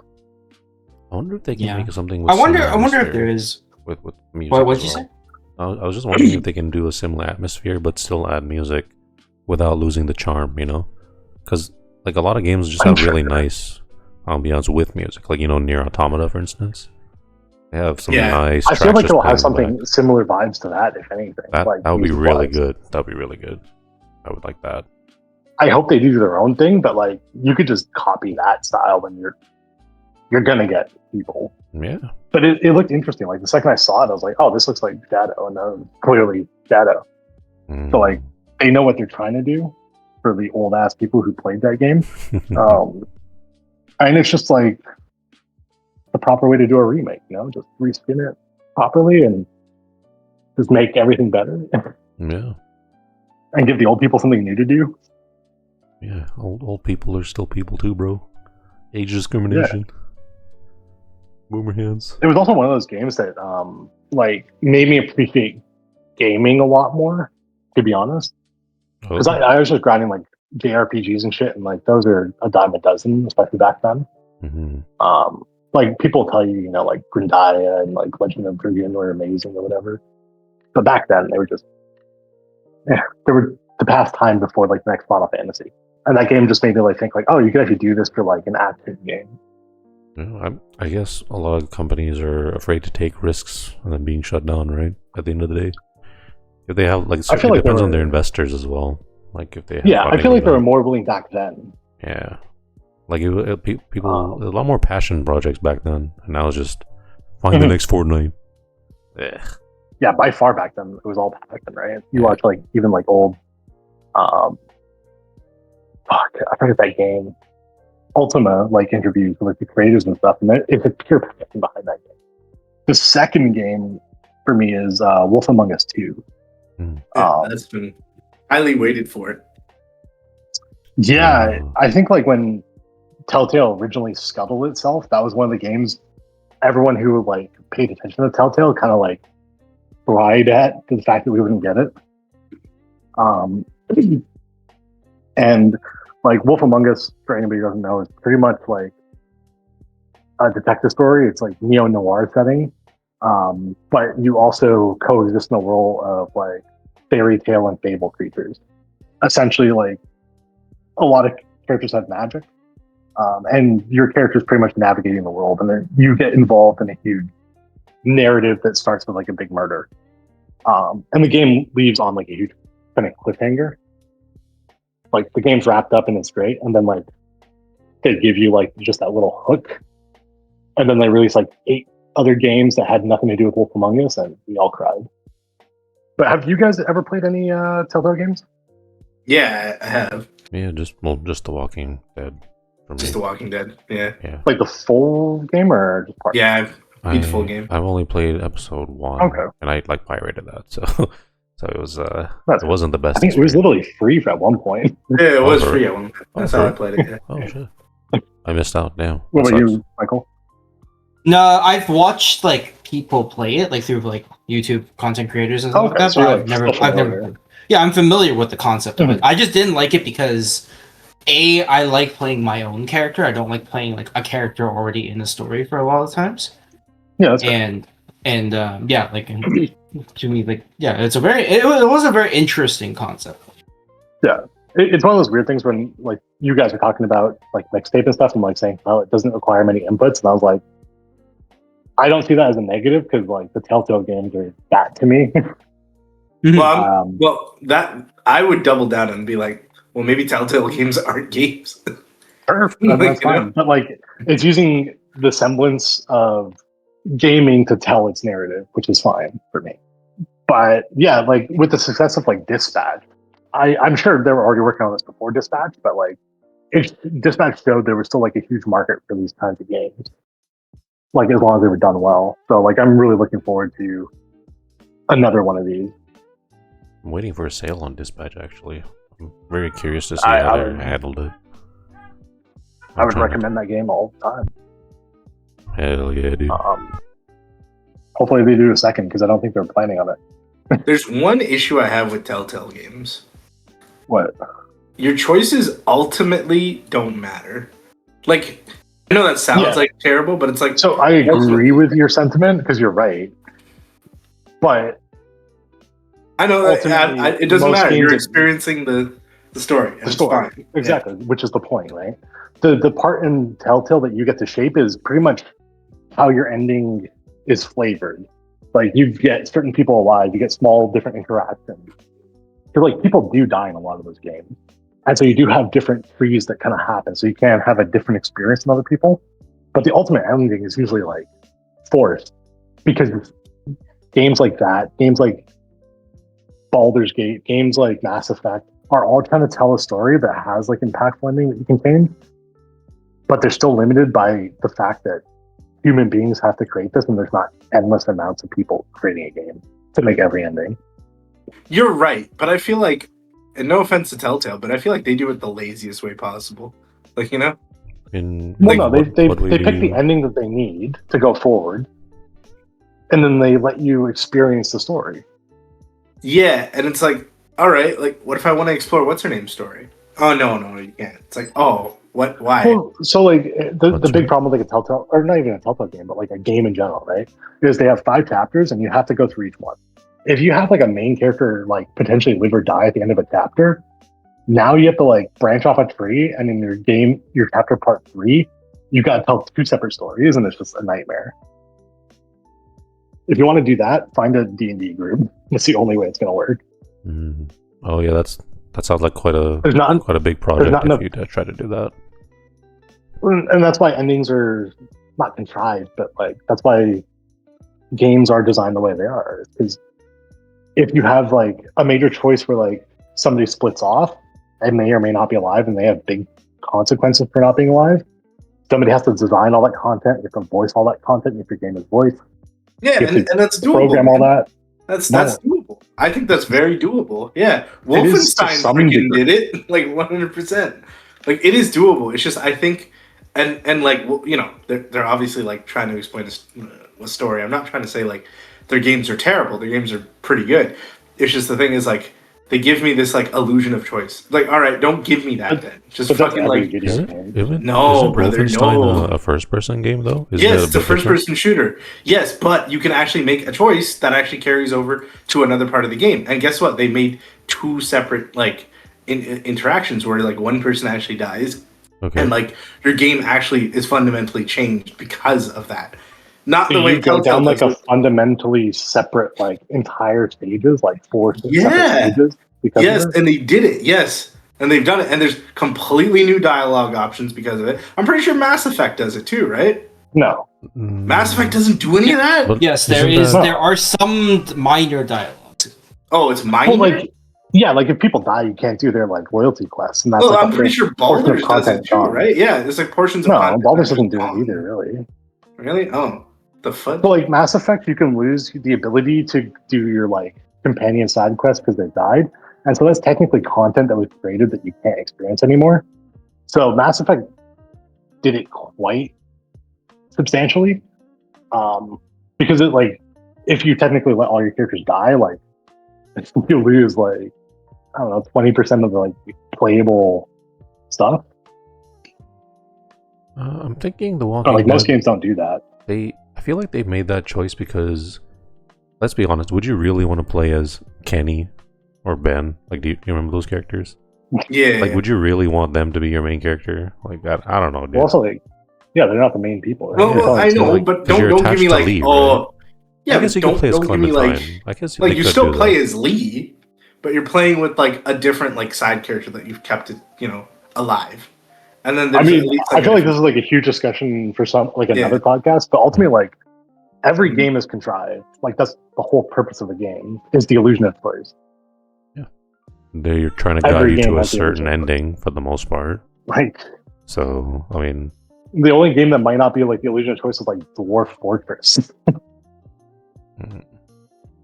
I wonder if they can Yeah. make something with I wonder similar if atmosphere there is. with music. What'd as you well. say? I was just wondering if they can do a similar atmosphere but still add music without losing the charm, you know? Because like a lot of games just have really nice ambiance with music, like Nier Automata, for instance. They have some Yeah. nice. I feel tracks like just it'll have playing in the something similar vibes to that, if anything. back. Like That would be music-wise. really good. That would be really good. I would like that. I hope they do their own thing, but like you could just copy that style and you're gonna get people. Yeah. But it looked interesting. Like the second I saw it, I was like, oh, this looks like Shadow, and clearly Shadow. So like they know what they're trying to do for the old ass people who played that game. And it's just like the proper way to do a remake, just respin it properly and just make everything better Yeah. and give the old people something new to do. Yeah. Old people are still people too, bro. Age discrimination. Boomer hands. It was also one of those games that like made me appreciate gaming a lot more, to be honest. Because I was just grinding like JRPGs and shit, and like those are a dime a dozen, especially back then. Mm-hmm. Like people tell you, like Grandia and like Legend of Dragoon were amazing or whatever, but back then they were just, they were the past time before like the next Final Fantasy, and that game just made me like think like, oh, you could actually do this for like an action game. I guess a lot of companies are afraid to take risks and then being shut down, right? At the end of the day, if they have like, I feel it like depends on their investors as well. Like if they have I feel like they were more willing back then. Yeah, like people, a lot more passion projects back then, and now it's just find the next Fortnite. Ugh. Yeah, by far back then it was all passion, right? You watch like even like old, I forget that game, Ultima like interviews with like the creators and stuff, and it's a pure passion behind that game. The second game for me is Wolf Among Us 2. That's been highly weighted for it. Yeah, I think like when Telltale originally scuttled itself. That was one of the games everyone who like paid attention to Telltale kind of like lied at the fact that we wouldn't get it. And like Wolf Among Us, for anybody who doesn't know, is pretty much like a detective story. It's like neo-noir setting. But you also coexist in a world of like fairy tale and fable creatures. Essentially, like a lot of characters have magic. And your character is pretty much navigating the world, and then you get involved in a huge narrative that starts with like a big murder. And the game leaves on like a huge kind of cliffhanger. Like the game's wrapped up and it's great, and then like they give you like just that little hook, and then they release like 8 other games that had nothing to do with Wolf Among Us, and we all cried. But have you guys ever played any Telltale games? Yeah, I have. Yeah, just The Walking Dead. Just The Walking Dead. Yeah. Like the full game or just part? Yeah, I've beat the full game. I've only played episode 1. Okay. And I like pirated that, so it was it wasn't the best. I think it was literally free at one point. Yeah, it was free at one point. That's how I played it. Yeah. Oh shit! I missed out. Damn. What about you, Michael? No, I've watched like people play it like through like YouTube content creators and stuff like that. So But I've never. Yeah, I'm familiar with the concept of it. I just didn't like it because I like playing my own character. I don't like playing like a character already in a story for a lot of times. Yeah, that's yeah, like to me, like yeah, it was a very interesting concept. Yeah, it's one of those weird things when like you guys are talking about like mixtape and stuff, and like saying, "Oh, it doesn't require many inputs," and I was like, I don't see that as a negative because like the Telltale games are that to me. Well, that I would double down and be like, well, maybe Telltale games aren't games. Perfect, that's fine. But like, it's using the semblance of gaming to tell its narrative, which is fine for me. But yeah, like with the success of like Dispatch, I'm sure they were already working on this before Dispatch, but like Dispatch showed there was still like a huge market for these kinds of games. Like as long as they were done well. So like I'm really looking forward to another one of these. I'm waiting for a sale on Dispatch actually. I'm very curious to see how they handled it. I would recommend that game all the time. Hell yeah, dude. Hopefully they do a second because I don't think they're planning on it. There's one issue I have with Telltale games. What? Your choices ultimately don't matter. Like, I know that sounds like terrible, but it's like... So I agree with your sentiment because you're right. But... I know that it doesn't matter. You're experiencing the story. The story. Fine. Exactly, which is the point, right? The part in Telltale that you get to shape is pretty much how your ending is flavored. Like you get certain people alive, you get small different interactions. So like people do die in a lot of those games. And so you do have different trees that kind of happen. So you can have a different experience than other people. But the ultimate ending is usually like forced. Because games like that, games like Baldur's Gate, games like Mass Effect are all trying to tell a story that has like impactful ending that you can change. But they're still limited by the fact that human beings have to create this, and there's not endless amounts of people creating a game to make every ending. You're right, but I feel like, and no offense to Telltale, but I feel like they do it the laziest way possible. Like, you know? They pick the ending that they need to go forward, and then they let you experience the story. Yeah, and it's like, all right, like, what if I want to explore what's-her-name's story? Oh, no, you can't. It's like, oh, what, why? Well, so, like, the big problem with like a Telltale, or not even a Telltale game, but like a game in general, right, is they have 5 chapters, and you have to go through each one. If you have like a main character like potentially live or die at the end of a chapter, now you have to like branch off a tree, and in your chapter part 3, you got to tell 2 separate stories, and it's just a nightmare. If you want to do that, find a D&D group. That's the only way it's going to work. Mm. Oh yeah, that sounds like quite a big project if you try to do that. And that's why endings are not contrived, but like that's why games are designed the way they are. Because if you have like a major choice where like somebody splits off and may or may not be alive, and they have big consequences for not being alive, somebody has to design all that content. You have to voice all that content if your game is voiced. Yeah, and that's doable. Program all that. That's doable. I think that's very doable. Yeah, Wolfenstein freaking did it like 100%. Like it is doable. It's just I think and like you know, they're obviously like trying to explain a story. I'm not trying to say like their games are terrible. Their games are pretty good. It's just the thing is like they give me this like illusion of choice. Like, all right, don't give me that then. Just But that's fucking every like video Isn't game. no, isn't brother, Wolfenstein no. a first-person game though? Isn't Yes, it it's a bit different? first-person shooter. Yes, but you can actually make a choice that actually carries over to another part of the game. And guess what? They made two separate like interactions where like one person actually dies, Okay. and like your game actually is fundamentally changed because of that. Not So the way you go Telltale down like does a it. fundamentally separate, like entire stages, like four separate Yeah. stages because Yes, of it. and they did it. Yes, and they've done it. And there's completely new dialogue options because of it. I'm pretty sure Mass Effect does it too, right? No, Mass Effect doesn't do any of that. But Yes, isn't there are some minor dialogues. Oh, it's minor. well, like yeah, like if people die, you can't do their like loyalty quests, and that's Well, like I'm a pretty big sure portion of Baldur's does content it too, gone. right? Yeah, there's like portions of No, content. Baldur's that doesn't do gone. it either, really. Really? Oh, the fuck? But like Mass Effect, you can lose the ability to do your like companion side quests because they died, and so that's technically content that was created that you can't experience anymore. So Mass Effect did it quite substantially, because it like if you technically let all your characters die, like you lose like I don't know 20% of the like playable stuff. I'm thinking The But Walking like most Dead. games don't do that. I feel like they made that choice because, let's be honest, would you really want to play as Kenny or Ben? Like, do you remember those characters? Yeah. Like, would you really want them to be your main character? Like that? I don't know, dude. Well, also like yeah, they're not the main people. Right? well, They're I telling know, like, but 'cause you're don't give me attached to like Lee, oh, right? yeah, I guess but you could play as don't give me Clementine. like I guess like they you could still do play that. as Lee, but you're playing with like a different like side character that you've kept it alive, and then I there's at mean, least I like feel like this is like a huge discussion for some like another podcast, but ultimately, like every Mhm. game is contrived. Like that's the whole purpose of a game is the illusion of choice. They're trying to guide Every you game to a has the certain illusion. ending for the most part. Like So, I mean, the only game that might not be like the illusion of choice is like Dwarf Fortress mm,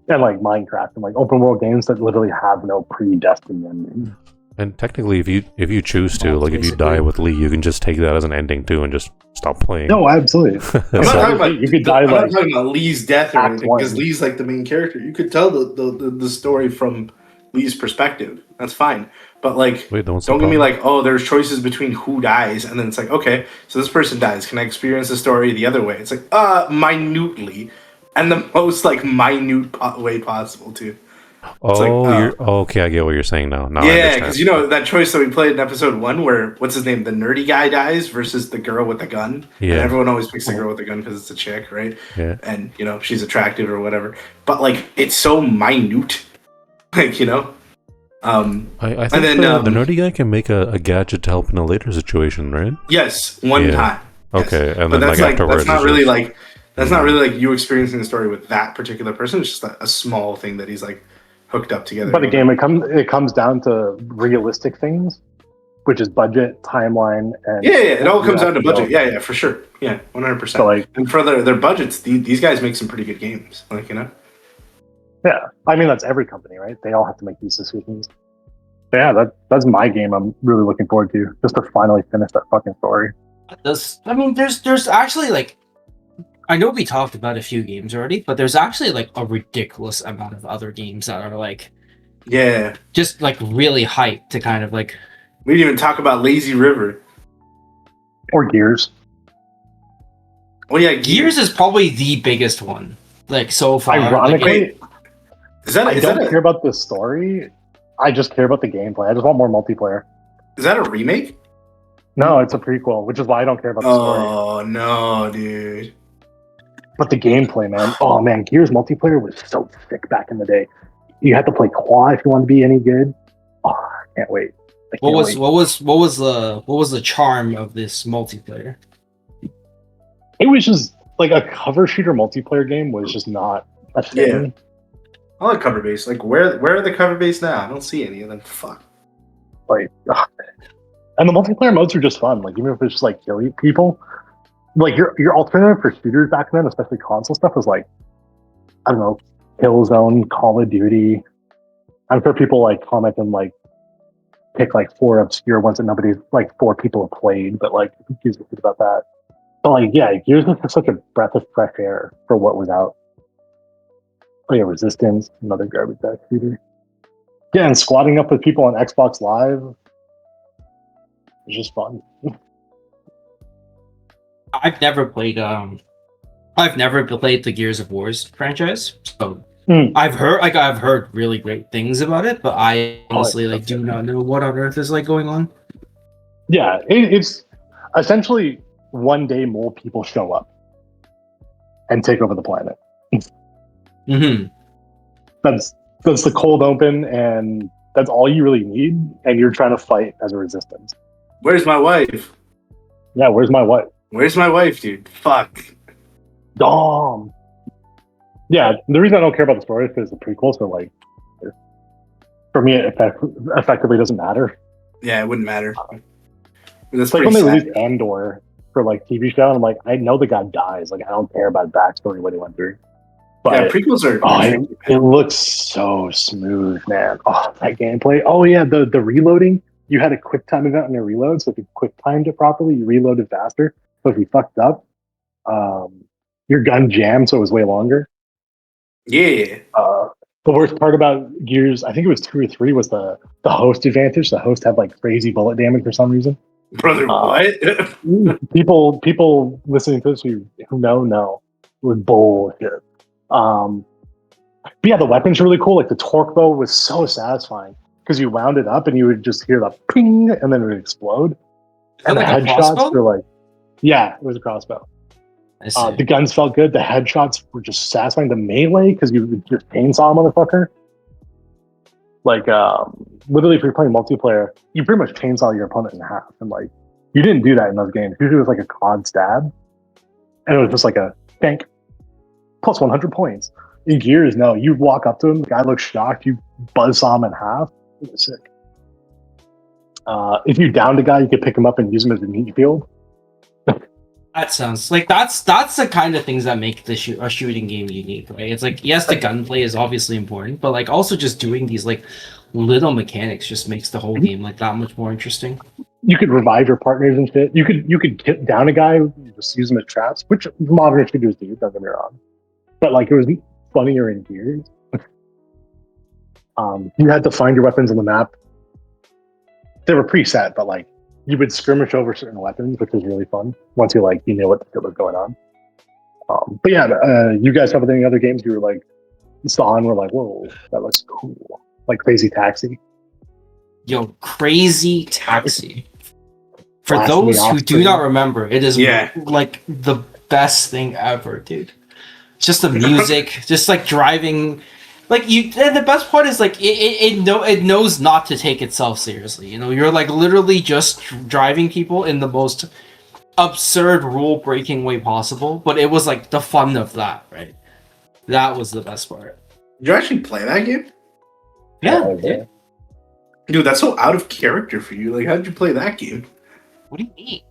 and like Minecraft and like open world games that literally have no predestined ending. and technically, if you choose to, like, if you die with Lee, you can just take that as an ending too, and just stop playing. No, absolutely. I'm not So- talking about You could die, I'm like, not talking about Lee's death or Act anything because one. Lee's like the main character. You could tell the story from Lee's perspective. That's fine. But like, Wait, don't give me like, oh, there's choices between who dies, and then it's like, okay, so this person dies. Can I experience the story the other way? It's like, minutely, and the most like minute way possible too. Oh, like, you're okay. I get what you're saying now. Now I Yeah, understand. because you know that choice that we played in episode 1, where what's his name, the nerdy guy dies versus the girl with the gun. Yeah. And everyone always picks the girl with the gun because it's a chick, right? Yeah. And you know she's attractive or whatever. But like it's so minute, like you know. I think and then the nerdy guy can make a gadget to help in a later situation, right? yes, one Yeah. time. Yes. Okay, and but then that's like afterwards, that's not it's really just- like that's not really like you experiencing the story with that particular person. It's just a small thing that he's like hooked up together. But again, it comes down to realistic things, which is budget, timeline, and yeah, it all comes down to budget. Yeah. Yeah, for sure. Yeah, 100%. So like, And for their budgets, these guys make some pretty good games. Like, you know? yeah, I mean that's every company, right? They all have to make these decisions. But yeah, that's my game. I'm really looking forward to just to finally finish that fucking story. There's actually like, I know we talked about a few games already, but there's actually like a ridiculous amount of other games that are like Yeah. just like really hyped to kind of like. We didn't even talk about Lazy River. Or Gears. Oh, yeah, Gears is probably the biggest one, like so far. Ironically, Is that I is don't that care a, about the story. I just care about the gameplay. I just want more multiplayer. is that a remake? No, it's a prequel, which is why I don't care about the story. Oh, no, dude. But the gameplay, man. Oh man, Gears multiplayer was so sick back in the day. You had to play quad if you wanted to be any good. Oh, I can't wait. I what can't was wait. what was the charm of this multiplayer? It was just like a cover shooter multiplayer game was just not a thing. I like cover base. Like, where are the cover base now? I don't see any of them. Fuck. Like, ugh. And the multiplayer modes are just fun. Like even if it's just like killing people, like your alternative for shooters back then, especially console stuff, was like I don't know, Killzone, Call of Duty. I'm sure people like comment and like pick like 4 obscure ones that nobody, like 4 people have played, but like who gives a shit about that? But like, yeah, Gears was just such a breath of fresh air for what was out. Oh yeah, Resistance, another garbage ass shooter. Yeah, and squatting up with people on Xbox Live was just fun. I've never played the Gears of Wars franchise, so I've heard really great things about it, but I honestly do not know what on earth is like going on. Yeah, it's essentially one day more people show up and take over the planet. Mm-hmm. That's the cold open, and that's all you really need. And you're trying to fight as a resistance. Where's my wife? Yeah, where's my wife? Where's my wife, dude? Fuck. Dom. Yeah, the reason I don't care about the story is because it's a prequel, so like, for me, it effectively doesn't matter. Yeah, it wouldn't matter. That's It's like when pretty they sad. released Andor for like TV show, and I'm like, I know the guy dies. Like, I don't care about backstory, what he went through. But Yeah, prequels are. it looks so smooth, man. Oh, that gameplay. Oh yeah, the reloading. You had a quick time event on your reload, so if you quick timed it properly, you reloaded faster. So if you fucked up, your gun jammed, so it was way longer. Yeah. The worst part about Gears, I think it was 2 or 3, was the host advantage. The host had like crazy bullet damage for some reason. Brother, what? People listening to this who know it was bullshit. But yeah, the weapons are really cool. Like the torque bow was so satisfying because you wound it up and you would just hear the ping and then it would explode. And the headshots were like, yeah, it was a crossbow. The guns felt good. The headshots were just satisfying. The melee, because you would just chainsaw a motherfucker. Like, literally, if you're playing multiplayer, you pretty much chainsaw your opponent in half. And like, you didn't do that in those games. Usually, it was like a COD stab, and it was just like a bank plus 100 points. In Gears, no, you walk up to him, the guy looks shocked, you buzzsaw him in half. It was sick. If you downed a guy, you could pick him up and use him as a meat shield. That sounds like that's the kind of things that make a shooting game unique, right? It's like, yes, the gunplay is obviously important, but like also just doing these like little mechanics just makes the whole game like that much more interesting. You could revive your partners and shit. You could get down a guy, just use him as traps, which modern shooters do. Don't get me wrong, but like it was funnier in Gears. You had to find your weapons on the map. They were preset, but like you would skirmish over certain weapons, which was really fun once you know what the shit was going on. But yeah, you guys have any other games you were like saw and were like, whoa, that looks cool, like Crazy Taxi? Yo, Crazy Taxi. For those who do not remember, it is like the best thing ever, dude. Just the music, just like driving. Like and the best part is like it knows not to take itself seriously. You know, you're like literally just driving people in the most absurd rule-breaking way possible. But it was like the fun of that, right? That was the best part. Did you actually play that game? Yeah. Dude, that's so out of character for you. Like, how did you play that game? What do you mean?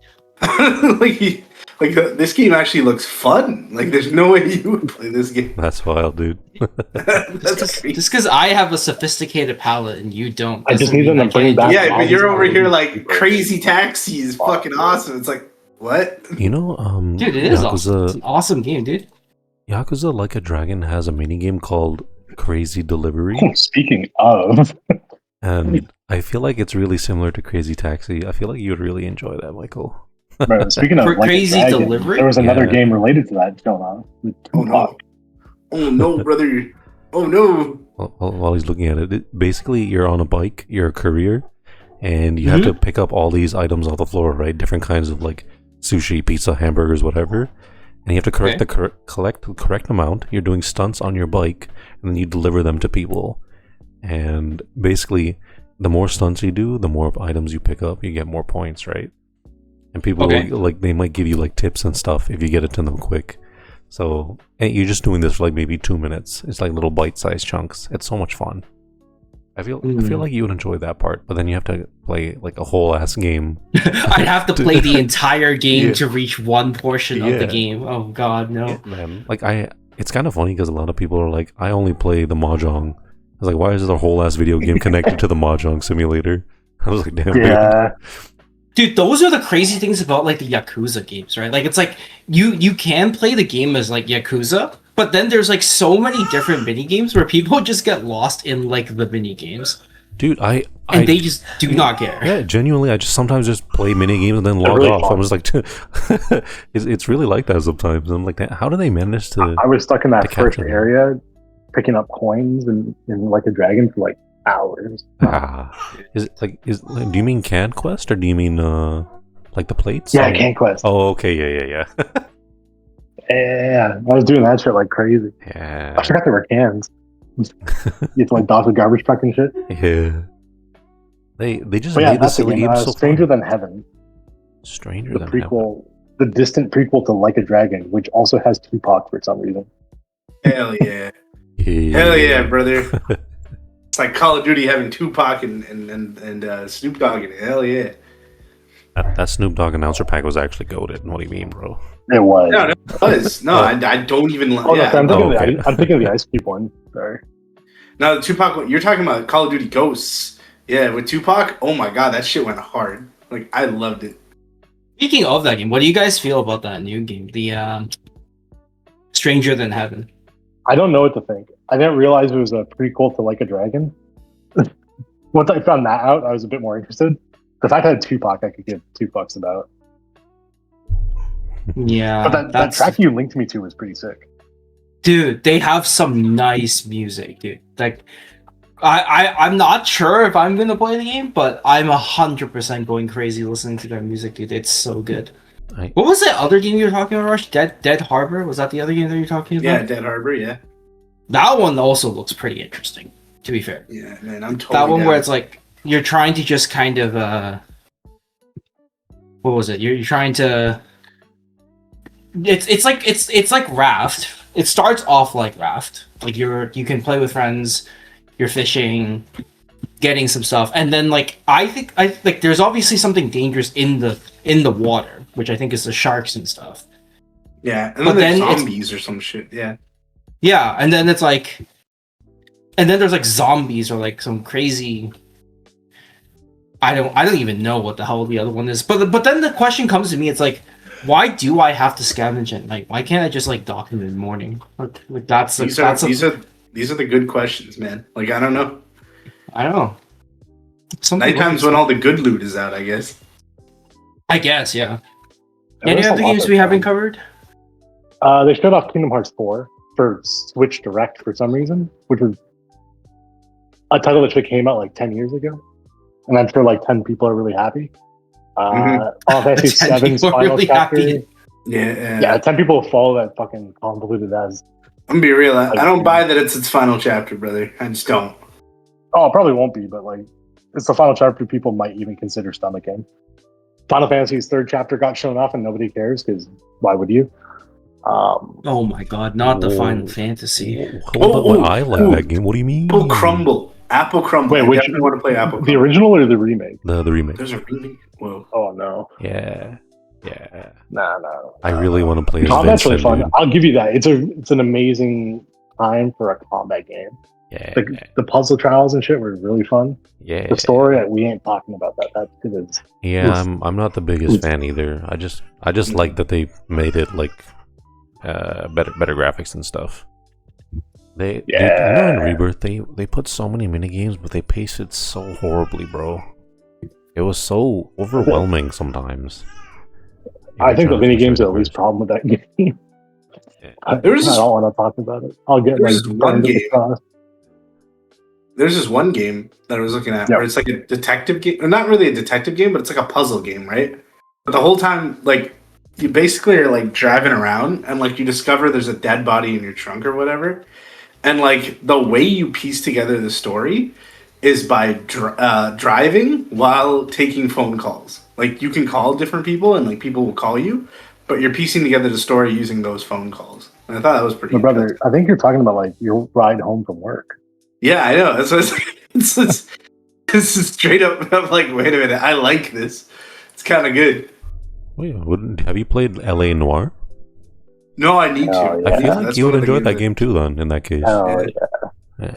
This game actually looks fun. Like, there's no way you would play this game. That's wild, dude. That's crazy. Just because I have a sophisticated palate and you don't. I just need them to bring back. Yeah, but you're over here like Crazy Taxi is fucking awesome. It's like, what? You know, dude, it is Yakuza, awesome. It's an awesome game, dude. Yakuza Like a Dragon has a minigame called Crazy Delivery. Speaking of, and I feel like it's really similar to Crazy Taxi. I feel like you would really enjoy that, Michael. Bro, speaking of Crazy Dragon, Delivery, there was another game related to that going on. Oh no! Oh no, brother! Oh no! While he's looking at it, basically you're on a bike, you're a courier, and you have to pick up all these items off the floor, right? Different kinds of like sushi, pizza, hamburgers, whatever. And you have to collect the correct amount. You're doing stunts on your bike, and then you deliver them to people. And basically, the more stunts you do, the more items you pick up, you get more points, right? And people they might give you like tips and stuff if you get it to them quick. So, and you're just doing this for like maybe 2 minutes. It's like little bite-sized chunks. It's so much fun. I feel like you would enjoy that part, but then you have to play like a whole ass game. I'd have to play the entire game to reach one portion of the game. Oh god, no. Yeah, man. Like it's kind of funny because a lot of people are like, I only play the mahjong. I was like, why is the whole ass video game connected to the mahjong simulator? I was like, damn, dude. Yeah, Dude, those are the crazy things about like the Yakuza games, right? Like it's like you can play the game as like Yakuza, but then there's like so many different mini games where people just get lost in like the mini games, Dude, and I they just do not care. yeah, genuinely, I just sometimes just play mini games and then They're log really off. fun. I'm just like, it's really like that sometimes. I'm like, how do they manage to? I was stuck in to that catch first them. area, picking up coins and like a dragon for like hours. Is it like do you mean Can Quest or do you mean like the plates? Yeah, Can Quest. Oh, okay, yeah. Yeah, I was doing that shit like crazy. Yeah. I forgot there were cans. You have to like dodge the garbage truck and shit. Yeah. They just But yeah, made the that's the silly game. game so Stranger fun. Than Heaven, Stranger the than Heaven. prequel, the distant prequel to Like a Dragon, which also has Tupac for some reason. Hell yeah. Yeah. Hell yeah, brother. It's like Call of Duty having Tupac and Snoop Dogg in it. Hell yeah. That Snoop Dogg announcer pack was actually goated. What do you mean, bro? It was. No, it was. No, I don't even. Oh, Yeah. no, I'm thinking, okay. I'm thinking of the Ice Cube one. Sorry. No, the Tupac. You're talking about Call of Duty Ghosts. Yeah, with Tupac. Oh my god, that shit went hard. Like I loved it. Speaking of that game, what do you guys feel about that new game, the Stranger Than Heaven? I don't know what to think. I didn't realize it was a prequel to Like a Dragon. Once I found that out, I was a bit more interested. The fact that I had Tupac, I could give two fucks about. Yeah, But that that's track you linked me to was pretty sick. dude. They have some nice music, dude. Like, I'm not sure if I'm gonna play the game, but I'm 100% going crazy listening to their music, dude. It's so good. What was that other game you were talking about, Rush? Dead Harbor? Was that the other game that you were talking about? Yeah, Dead Harbor. Yeah. That one also looks pretty interesting, to be fair. Yeah, man, I'm totally That one down. where it's like you're trying to just kind of what was it? You're trying to it's like Raft. It starts off like Raft. Like you can play with friends, you're fishing, getting some stuff, and then like I think there's obviously something dangerous in the water, which I think is the sharks and stuff. Yeah, and But then there's then it's- zombies or some shit. Yeah. Yeah, and then it's like, and then there's like zombies or like some crazy. I don't even know what the hell the other one is. But then the question comes to me. It's like, why do I have to scavenge at night? Why can't I just like dock in the morning? Like that's These are the good questions, man. Like I don't know. I don't know. Something Nighttime's when all the good loot is out, I guess. I guess, yeah. There Any was a other lot games of we haven't fun. covered? They showed off Kingdom Hearts 4 for Switch Direct for some reason, which was a title that should have came out like 10 years ago. And I'm sure like 10 people are really happy. Final Fantasy 10 VII's people are final really chapter. happy. Yeah. 10 people follow that fucking convoluted as. I'm gonna be real. I don't buy that it's its final chapter, brother. I just don't. Oh, it probably won't be, but like it's the final chapter people might even consider stomaching. Final Fantasy's third chapter got shown off and nobody cares because why would you? Oh my god, not the Whoa. Final Fantasy. Hold up, I like that game. What do you mean? Apple Crumble. Apple Crumble. Wait, I which- definitely want to play Apple The Crumble. original or the remake? The remake. There's a remake. Whoa. Oh no. Yeah. Nah. I really want to play as Combat's really Vincent, fun. I'll give you that. It's an amazing time for a combat game. dude. The puzzle trials and shit were really fun. Yeah. The story, we ain't talking about that. That shit is. Yeah, I'm not the biggest fan either. I just like that they made it like better graphics and stuff. Dude, I know in Rebirth they put so many minigames, but they paced it so horribly, bro. It was so overwhelming sometimes. I think the Every time mini games are I the least problem with that game. I There was this- don't want to talk about it. I'll get There's like this one burned to the game. cross. There's this one game that I was looking at Yeah. where it's like a detective game. Or not really a detective game, but it's like a puzzle game, right? But the whole time, like, you basically are like driving around and like you discover there's a dead body in your trunk or whatever. And like the way you piece together the story is by driving while taking phone calls. Like you can call different people and like people will call you, but you're piecing together the story using those phone calls. And I thought that was pretty My brother, interesting. I think you're talking about like your ride home from work. Yeah, I know. That's what this is straight up. I'm like, wait a minute. I like this. It's kind of good. Wait, have you played LA Noir? No, I need Oh, to. yeah. I feel like That's you would one of the enjoy games that game too, then. In that case, Oh, Yeah. yeah.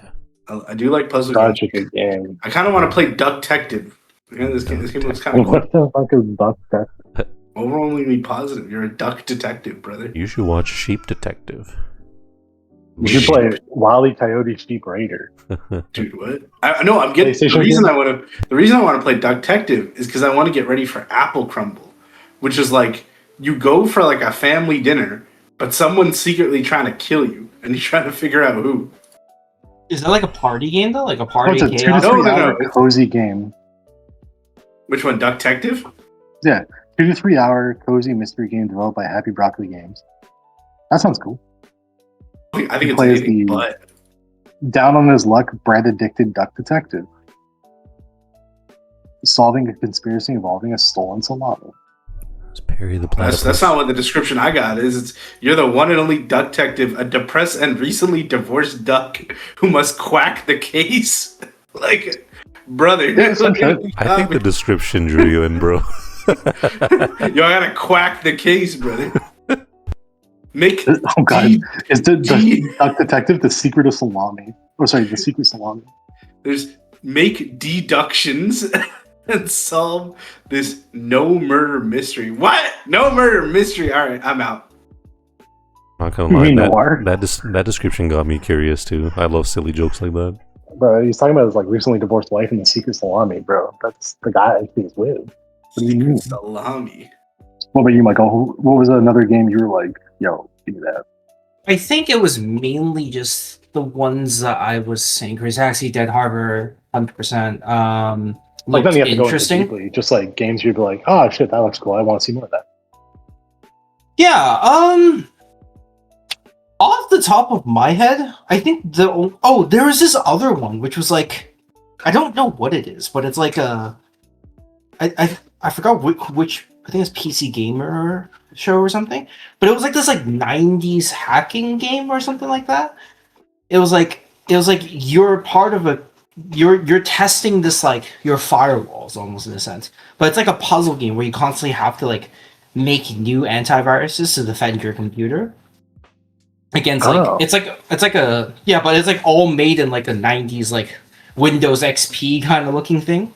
yeah. I do like puzzle games. Such a good game. I kind of want to play Duck Detective. Yeah, this game looks kind of cool. What the fuck is duck detective? Overwhelmingly positive. You're a duck detective, brother. You should watch Sheep Detective. You should play Wile E. Coyote Sheep Raider. Dude, what? I know. I'm getting the PlayStation reason game? the reason I want to play Duck Detective is because I want to get ready for Apple Crumble, which is like you go for like a family dinner, but someone's secretly trying to kill you, and you're trying to figure out who. Is that like a party game though? Like a Oh, party it's a 2 to chaos? 3 No. hour cozy game. Which one? Duck Detective? Yeah, 2 to 3 hour cozy mystery game developed by Happy Broccoli Games. That sounds cool. I think He it's plays anything the- but. Down on his luck, bread addicted duck detective. Solving a conspiracy involving a stolen salami. It's Perry the Platypus. That's not what the description I got is. It's you're the one and only duck detective, a depressed and recently divorced duck who must quack the case. Like, brother, Yeah, some shit. I think the description drew you in, bro. yo, I gotta quack the case, brother. Make Oh god, D- is the D- duck detective the secret of salami? Oh, sorry, the secret salami. there's make deductions and solve this no murder mystery. What? No murder mystery. All right, I'm out. Not gonna lie, You mean noir? that description got me curious too. I love silly jokes like that. Bro, he's talking about his like recently divorced wife and the secret salami, bro. That's the guy he's with. What do you mean? Salami. What about you, Michael? What was another game you were like, yo, give me that? I think it was mainly just the ones that I was saying. Chris Taxi, Dead Harbor, 100%. Like, Looked then you have to go into interesting. deeply. Just like games you'd be like, oh shit, that looks cool. I want to see more of that. Yeah, off the top of my head, I think there was this other one which was like, I don't know what it is, but it's like I forgot which I think it's PC Gamer show or something, but it was like this like 90s hacking game or something like that. It was like you're part of a you're testing this like your firewalls almost in a sense, but it's like a puzzle game where you constantly have to like make new antiviruses to defend your computer against like Oh. it's like a yeah, but it's like all made in like a 90s like Windows XP kind of looking thing,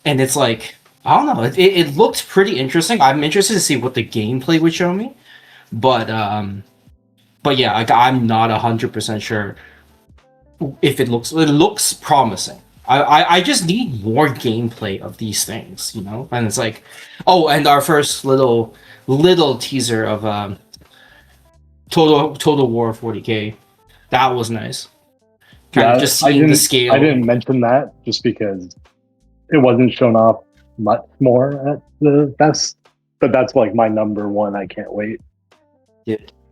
and it's like I don't know, it looked pretty interesting. I'm interested to see what the gameplay would show me, but yeah, like, I'm not 100% sure if it looks promising. I just need more gameplay of these things, you know? And it's like, oh, and our first little teaser of Total War 40K. That was nice. Kind of just seeing the scale. I didn't mention that just because it wasn't shown off much more at the best. But that's like my number one. I can't wait.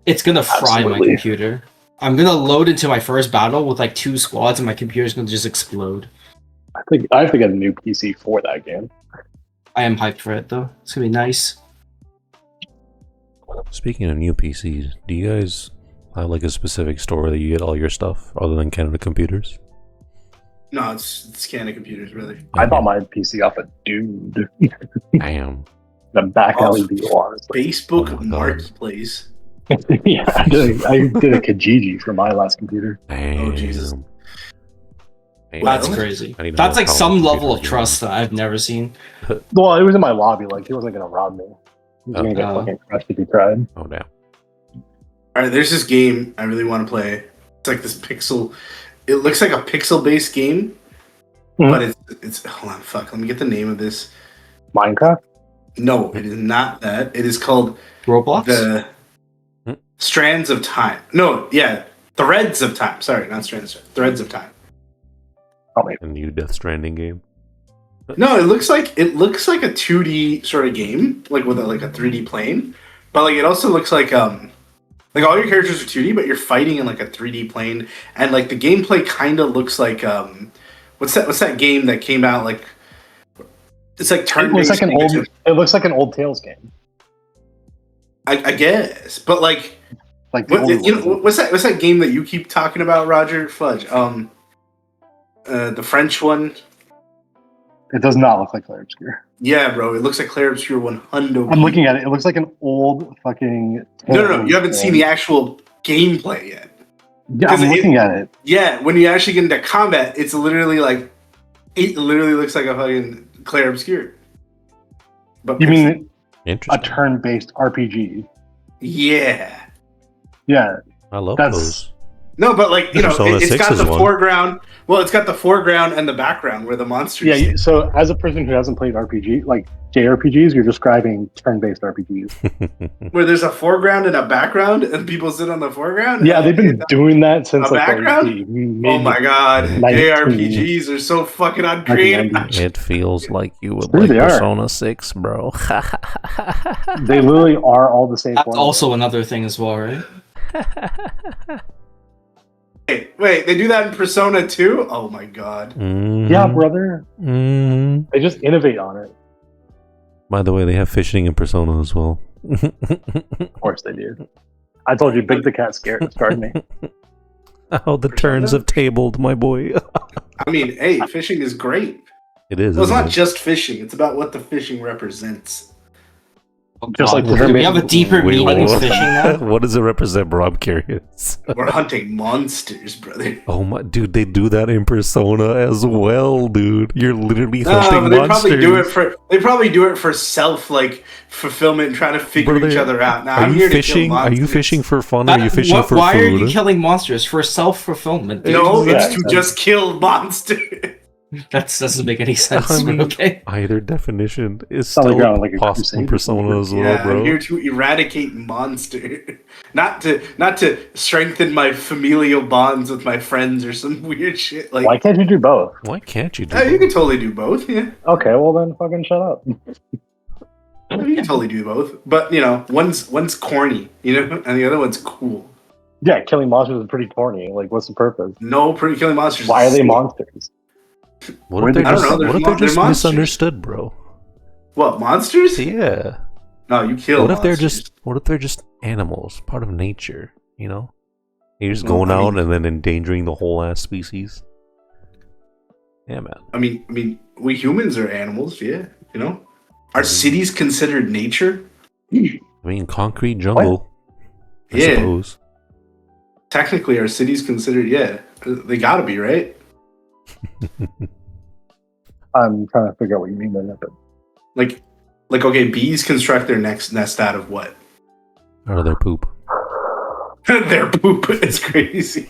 It's gonna fry my Absolutely. computer. I'm gonna load into my first battle with like 2 squads and my computer's gonna just explode. I think I have to get a new PC for that game. I am hyped for it though. It's gonna be nice. Speaking of new PCs, do you guys have like a specific store that you get all your stuff other than Canada Computers? No, it's Canada Computers, brother. I bought my PC off a dude. Damn. The back Oh, alley deal, honestly. Facebook Oh my God. Marketplace. Yeah, I did a Kijiji for my last computer. Damn. Oh, Jesus. Hey, That's Well, crazy. I need to That's know like how some much level of computers trust that I've never seen. Well, it was in my lobby. Like he wasn't gonna rob me. He was gonna get Oh. fucking crushed if he tried. Oh damn. All right, there's this game I really want to play. It's like this pixel. It looks like a pixel-based game, but it's. Hold on, fuck. Let me get the name of this. Minecraft. No, it is not that. It is called Roblox? the Hmm? Strands of Time. No, yeah, Threads of Time. Sorry, not Strands. Threads of Time. Oh wait. A new Death Stranding game. No, it looks like a 2D sort of game, like with like a 3D plane, but like it also looks like all your characters are 2D, but you're fighting in like a 3D plane, and like the gameplay kind of looks like what's that game that came out like it's like turn It looks based. like an old. It looks like an old Tales game. I guess, but like Like the what, old you know ones. what's that game that you keep talking about, Roger Fudge? The French one. It does not look like Clair Obscur. Yeah, bro, it looks like Clair Obscur 100. I'm looking at it. It looks like an old fucking. No, you haven't seen the actual gameplay yet. Yeah, I'm 'cause looking at it. Yeah, when you actually get into combat, it's literally like It literally looks like a fucking Claire Obscure. But You mean a Interesting. turn-based RPG? yeah. Yeah, I love that's- those. No, but like Persona it's 6 got is the one. foreground. Well, it's got the foreground and the background where the monsters. yeah. sit. So, as a person who hasn't played RPG, like JRPGs, you're describing turn-based RPGs. Where there's a foreground and a background, and people sit on the foreground. Yeah, they've been doing that since A like background? the Oh my god, 19 JRPGs are so fucking uncreative. 1990. It feels like you would True, like they are. Persona 6, bro. They literally are all the same. That's formula. also another thing as well, right? Wait, they do that in Persona 2? Oh my god. Yeah, brother. Mhm. They just innovate on it. By the way, they have fishing in Persona as well. Of course they do. I told you, Big the Cat scared me. Oh, the turns have tabled, my boy. I mean, hey, fishing is great. It is. Well, it's isn't not it? just fishing, it's about what the fishing represents. Just like the Do we have a deeper Wait, meaning of what? fishing now? What does it represent, bro? I'm curious. We're hunting monsters, brother. Oh my, dude, they do that in Persona as well, dude. You're literally No, hunting but they monsters. probably do it for self fulfillment and trying to figure Brother, each other out. Now Are I'm you here to kill fishing? Are you monsters. fishing for fun or are you fishing for why food? are you killing monsters? For self-fulfillment. dude. No, Yeah, it's to exactly. just kill monsters. That doesn't make any sense. I mean, okay. Either definition is Sounds like still you're on, like, a possible in crusade or Persona as well, Yeah, bro. I'm here to eradicate monster, not to strengthen my familial bonds with my friends or some weird shit. Like, Why can't you do both? Why can't you do you can that? totally do both. Yeah, Okay, well then fucking shut up. you can totally do both. But one's corny, and the other one's cool. Yeah, killing monsters is pretty corny. Like, what's the purpose? No, pretty killing monsters. Why are is they sick. monsters? What if they're I don't just, know, what if they're they're just monsters. misunderstood, bro? What, monsters? Yeah. No, you kill. What if they're monsters. just animals, part of nature? You know, you're just Well, going I out mean- and then endangering the whole ass species. Yeah, man. I mean, we humans are animals. Yeah, Are cities considered nature? I mean, concrete jungle. I Yeah. suppose. Technically, are cities considered? Yeah, they gotta be, right? I'm trying to figure out what you mean by that. But Like, okay, bees construct their next nest out of what? Out of their poop. Their poop is crazy,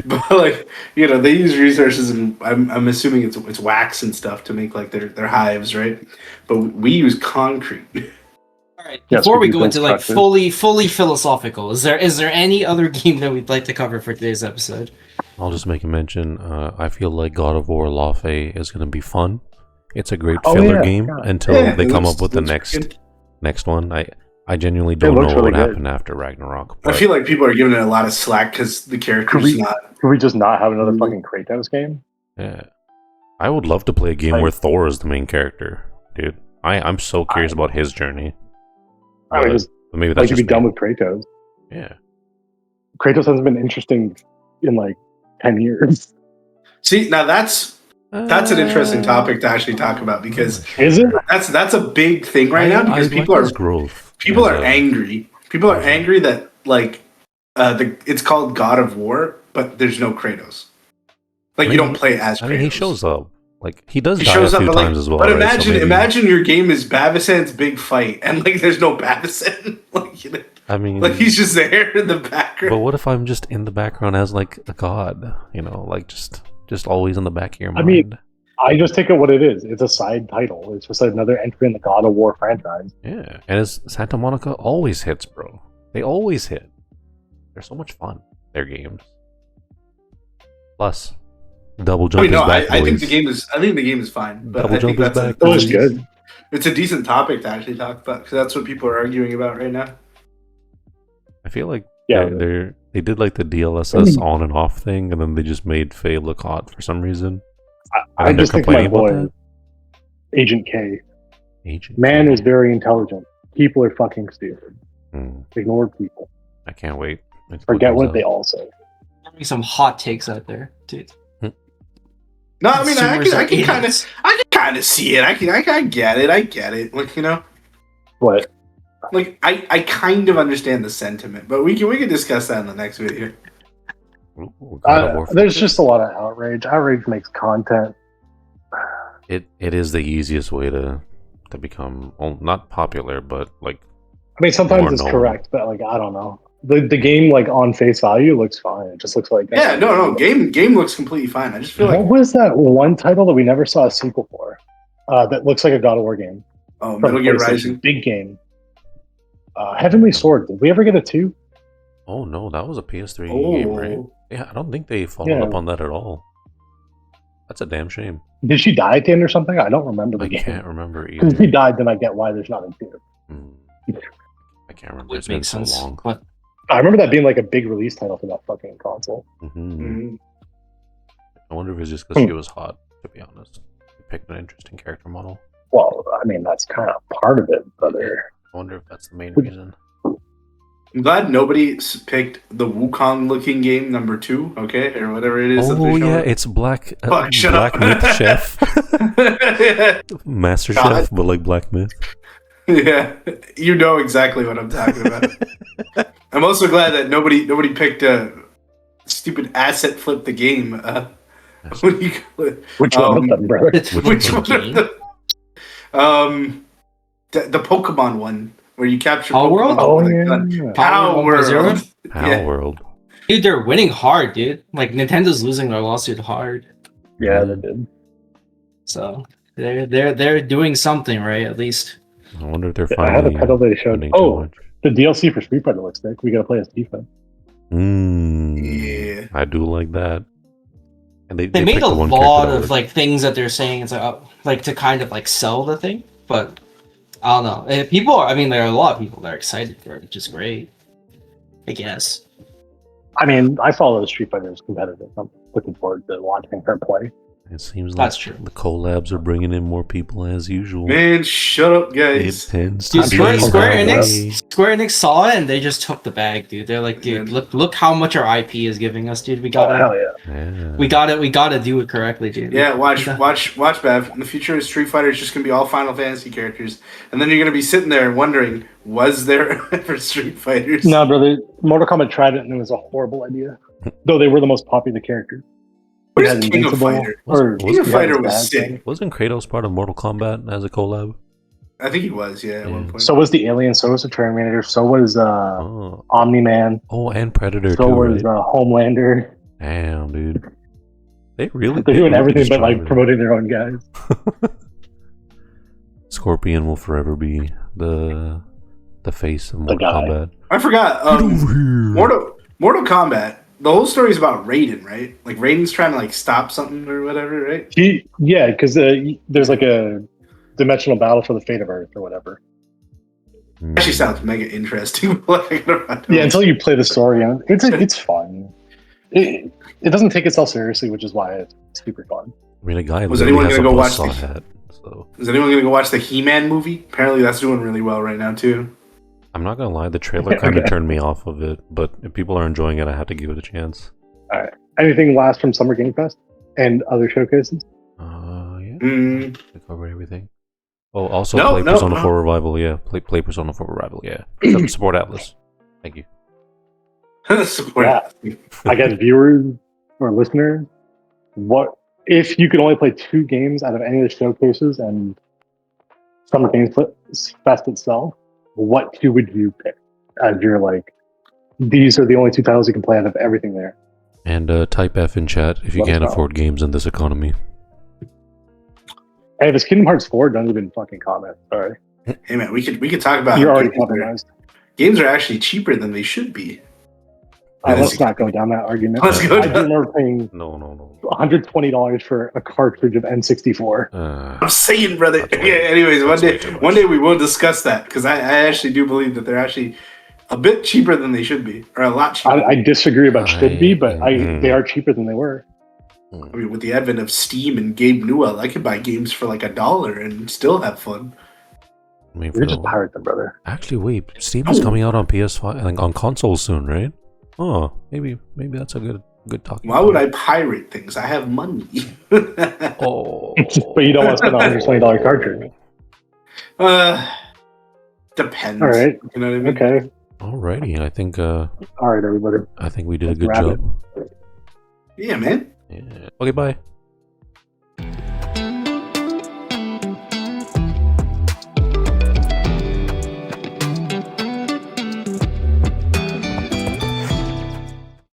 but like they use resources, and I'm assuming it's wax and stuff to make like their hives, right? But we use concrete. All right. Yes, Before we we do go into like constructive. fully philosophical, is there any other game that we'd like to cover for today's episode? I'll just make a mention. I feel like God of War Lawfare is going to be fun. It's a great Oh, filler yeah, game yeah. until Yeah, they it come looks- up with the looks good. next one. I genuinely don't know looks what really good. happened after Ragnarok. I But feel like people are giving it a lot of slack because the character's we- not. could we just not have another Mhm. fucking Kratos game? yeah, I would love to play a game Like- where Thor is the main character, dude. I'm so curious about his journey. I would just But maybe like that's to be just done me. with Kratos. Yeah. Kratos hasn't been interesting in like 10 years. See, now that's an interesting topic to actually talk about because Is it? that's a big thing right now because people like are his growth. people as are a- angry. People are angry that like it's called God of War, but there's no Kratos. Like I you mean, don't play as Kratos. I mean, he shows up. Like he does He die shows a up, few but, like, times as well. but right? So imagine maybe- imagine your game is Bavisan's big fight, and like there's no Bavisan. I mean, like he's just there in the background. but what if I'm just in the background as like a god? You know, like just always in the back of your I mind. mean- I just take it what it is. It's a side title. It's just another entry in the God of War franchise. Yeah, and it's Santa Monica always hits, bro. They always hit. They're so much fun. Their games. Plus, double jump I mean, no, is back. I think boys. the game is fine. But Double I think jump is that's back. It was good. It's a decent topic to actually talk about because that's what people are arguing about right now. I feel like Yeah. they did like the DLSS on and off thing, and then they just made Faye look hot for some reason. I And they're just think my complaining about boy, Agent K, Agent. man is very intelligent. People are fucking stupid. Hmm, Ignore people. I can't wait. Until it Forget comes what out. they all say. Having some hot takes out there, dude. No, I mean, Consumers I are can kind of idiots. see it. I get it. I get it. Like But like I kind of understand the sentiment, but we can discuss that in the next video. Ooh, God of War there's franchise. just a lot of outrage. Outrage makes content. It is the easiest way to become, well, not popular, but like I mean, sometimes more it's known. correct, but like I don't know. The game like on face value looks fine. It just looks like Yeah, no. Game looks completely fine. I just feel What like was that one title that we never saw a sequel for? That looks like a God of War game. oh, From Metal Gear PlayStation. Rising. Big game. Heavenly Sword. Did we ever get a 2? Oh no, that was a PS3 game, right? Oh, Yeah, I don't think they followed Yeah. up on that at all. That's a damn shame. Did she die at the end or something? I don't remember the I game. can't remember Because if either. she died, then I get why there's not a 2. Hmm. I can't remember. Would It's been make so sense. long. But I remember that being like a big release title for that fucking console. mhm. I wonder if it's just because Hmm. she was hot, to be honest. They picked an interesting character model. Well, I mean, that's kind of part of it, brother. I wonder if that's the main reason. I'm glad nobody picked the Wukong looking game number 2, okay, or whatever it is. that Oh they're yeah, showing. it's Black Fuck, shut Black up. Myth Chef, yeah. Master God. Chef, but like Black Myth. Yeah, you know exactly what I'm talking about. I'm also glad that nobody picked stupid asset flip the game. What do you call it? Which one of them, brother? it's Which one? game. Of the Pokemon one where you capture Power Pokemon World? with a gun. yeah. Power Power 1.0? World. How Yeah. World. Dude, they're winning hard, dude. Like Nintendo's losing their lawsuit hard. Yeah, they did. So they're doing something, right? At least. I wonder if they're I had a finally title they showed. winning too Oh, much. the DLC for Street Fighter looks sick. We gotta play as Tifa. Yeah. I do like that. And They made picked a the one lot character that of was- like things that they're saying it's like to kind of like sell the thing, but I don't know. People are. I mean, there are a lot of people that are excited for it, which is great. I guess. I mean, I follow Street Fighter as competitive. I'm looking forward to watching her play. It seems like That's true. the collabs are bringing in more people as usual. Man, shut up, It guys. tends Dude, to Square, be Square that Enix, way. Square Enix saw it and they just took the bag, dude. They're like, dude, look how much our IP is giving us, dude. We Oh, gotta, hell yeah. Yeah. we gotta do it correctly, dude. Yeah, watch, We got- Bev. In the future, Street Fighter is just gonna be all Final Fantasy characters, and then you're gonna be sitting there wondering, was there ever Street Fighters? No, brother. Mortal Kombat tried it and it was a horrible idea. Though they were the most popular character. Where's Had King of Invincible, Fighter? or King of yeah, Fighter it's was bad, sick. Wasn't Kratos part of Mortal Kombat as a collab? I think he was, yeah, at one Yeah. point. So was the Alien, so was the Terminator, so was Oh, Omni-Man, oh, and Predator so too, was right? Homelander. Damn, dude. They really They're doing really everything but destroy like everything. promoting their own guys. Scorpion will forever be the face of Mortal guy. Kombat. I forgot. Get over here. Mortal Kombat. The whole story is about Raiden, right? Like Raiden's trying to like stop something or whatever, right? Yeah, because there's like a dimensional battle for the fate of Earth or whatever. Actually, sounds mega interesting. Yeah, until you play the story, and it's fun. It doesn't take itself seriously, which is why it's super fun. I mean, a guy Was literally anyone has a gonna go buzzsaw watch the- hat, so Is anyone gonna go watch the He-Man movie? Apparently, that's doing really well right now too. I'm not gonna lie, the trailer kind of Okay. turned me off of it, but if people are enjoying it, I have to give it a chance. Anything last from Summer Game Fest and other showcases? Yeah, Mm, we covered everything. Oh, also No, play no, Persona no. 4 Revival, yeah. Play Persona 4 Revival, yeah. Support Atlas. Thank you. support. Yeah. I guess viewers or listeners, what if you could only play 2 games out of any of the showcases and Summer Games Fest itself? What 2 would you pick as your like? These are the only 2 titles you can play out of everything there. And type F in chat if you Let us can't know. afford games in this economy. Hey, if it's Kingdom Hearts 4, don't even fucking comment. Sorry, Hey man, we could talk about you're how already games are- compromised. games are actually cheaper than they should be. Let's not go down that argument. Let's go I do down- remember paying No. $120 for a cartridge of N64. I'm saying, brother. That's way- Yeah. Anyways, that's way too much. one day we will discuss that because I actually do believe that they're actually a bit cheaper than they should be, or a lot cheaper. I disagree about should be, but Mhm. they are cheaper than they were. I mean, with the advent of Steam and Gabe Newell, I could buy games for like $1 and still have fun. I mean, You're just pirate them, brother. actually, wait. Steam is coming out on PS5, like on consoles soon, right? Oh, maybe that's a good talking. Why would I pirate things? I have money. Oh, But you don't want to spend a $120 cartridge. Depends. All right. You know what I mean? Okay. alrighty. I think All right, everybody. we did a Let's good wrap job. Yeah, man. Yeah. Okay, bye.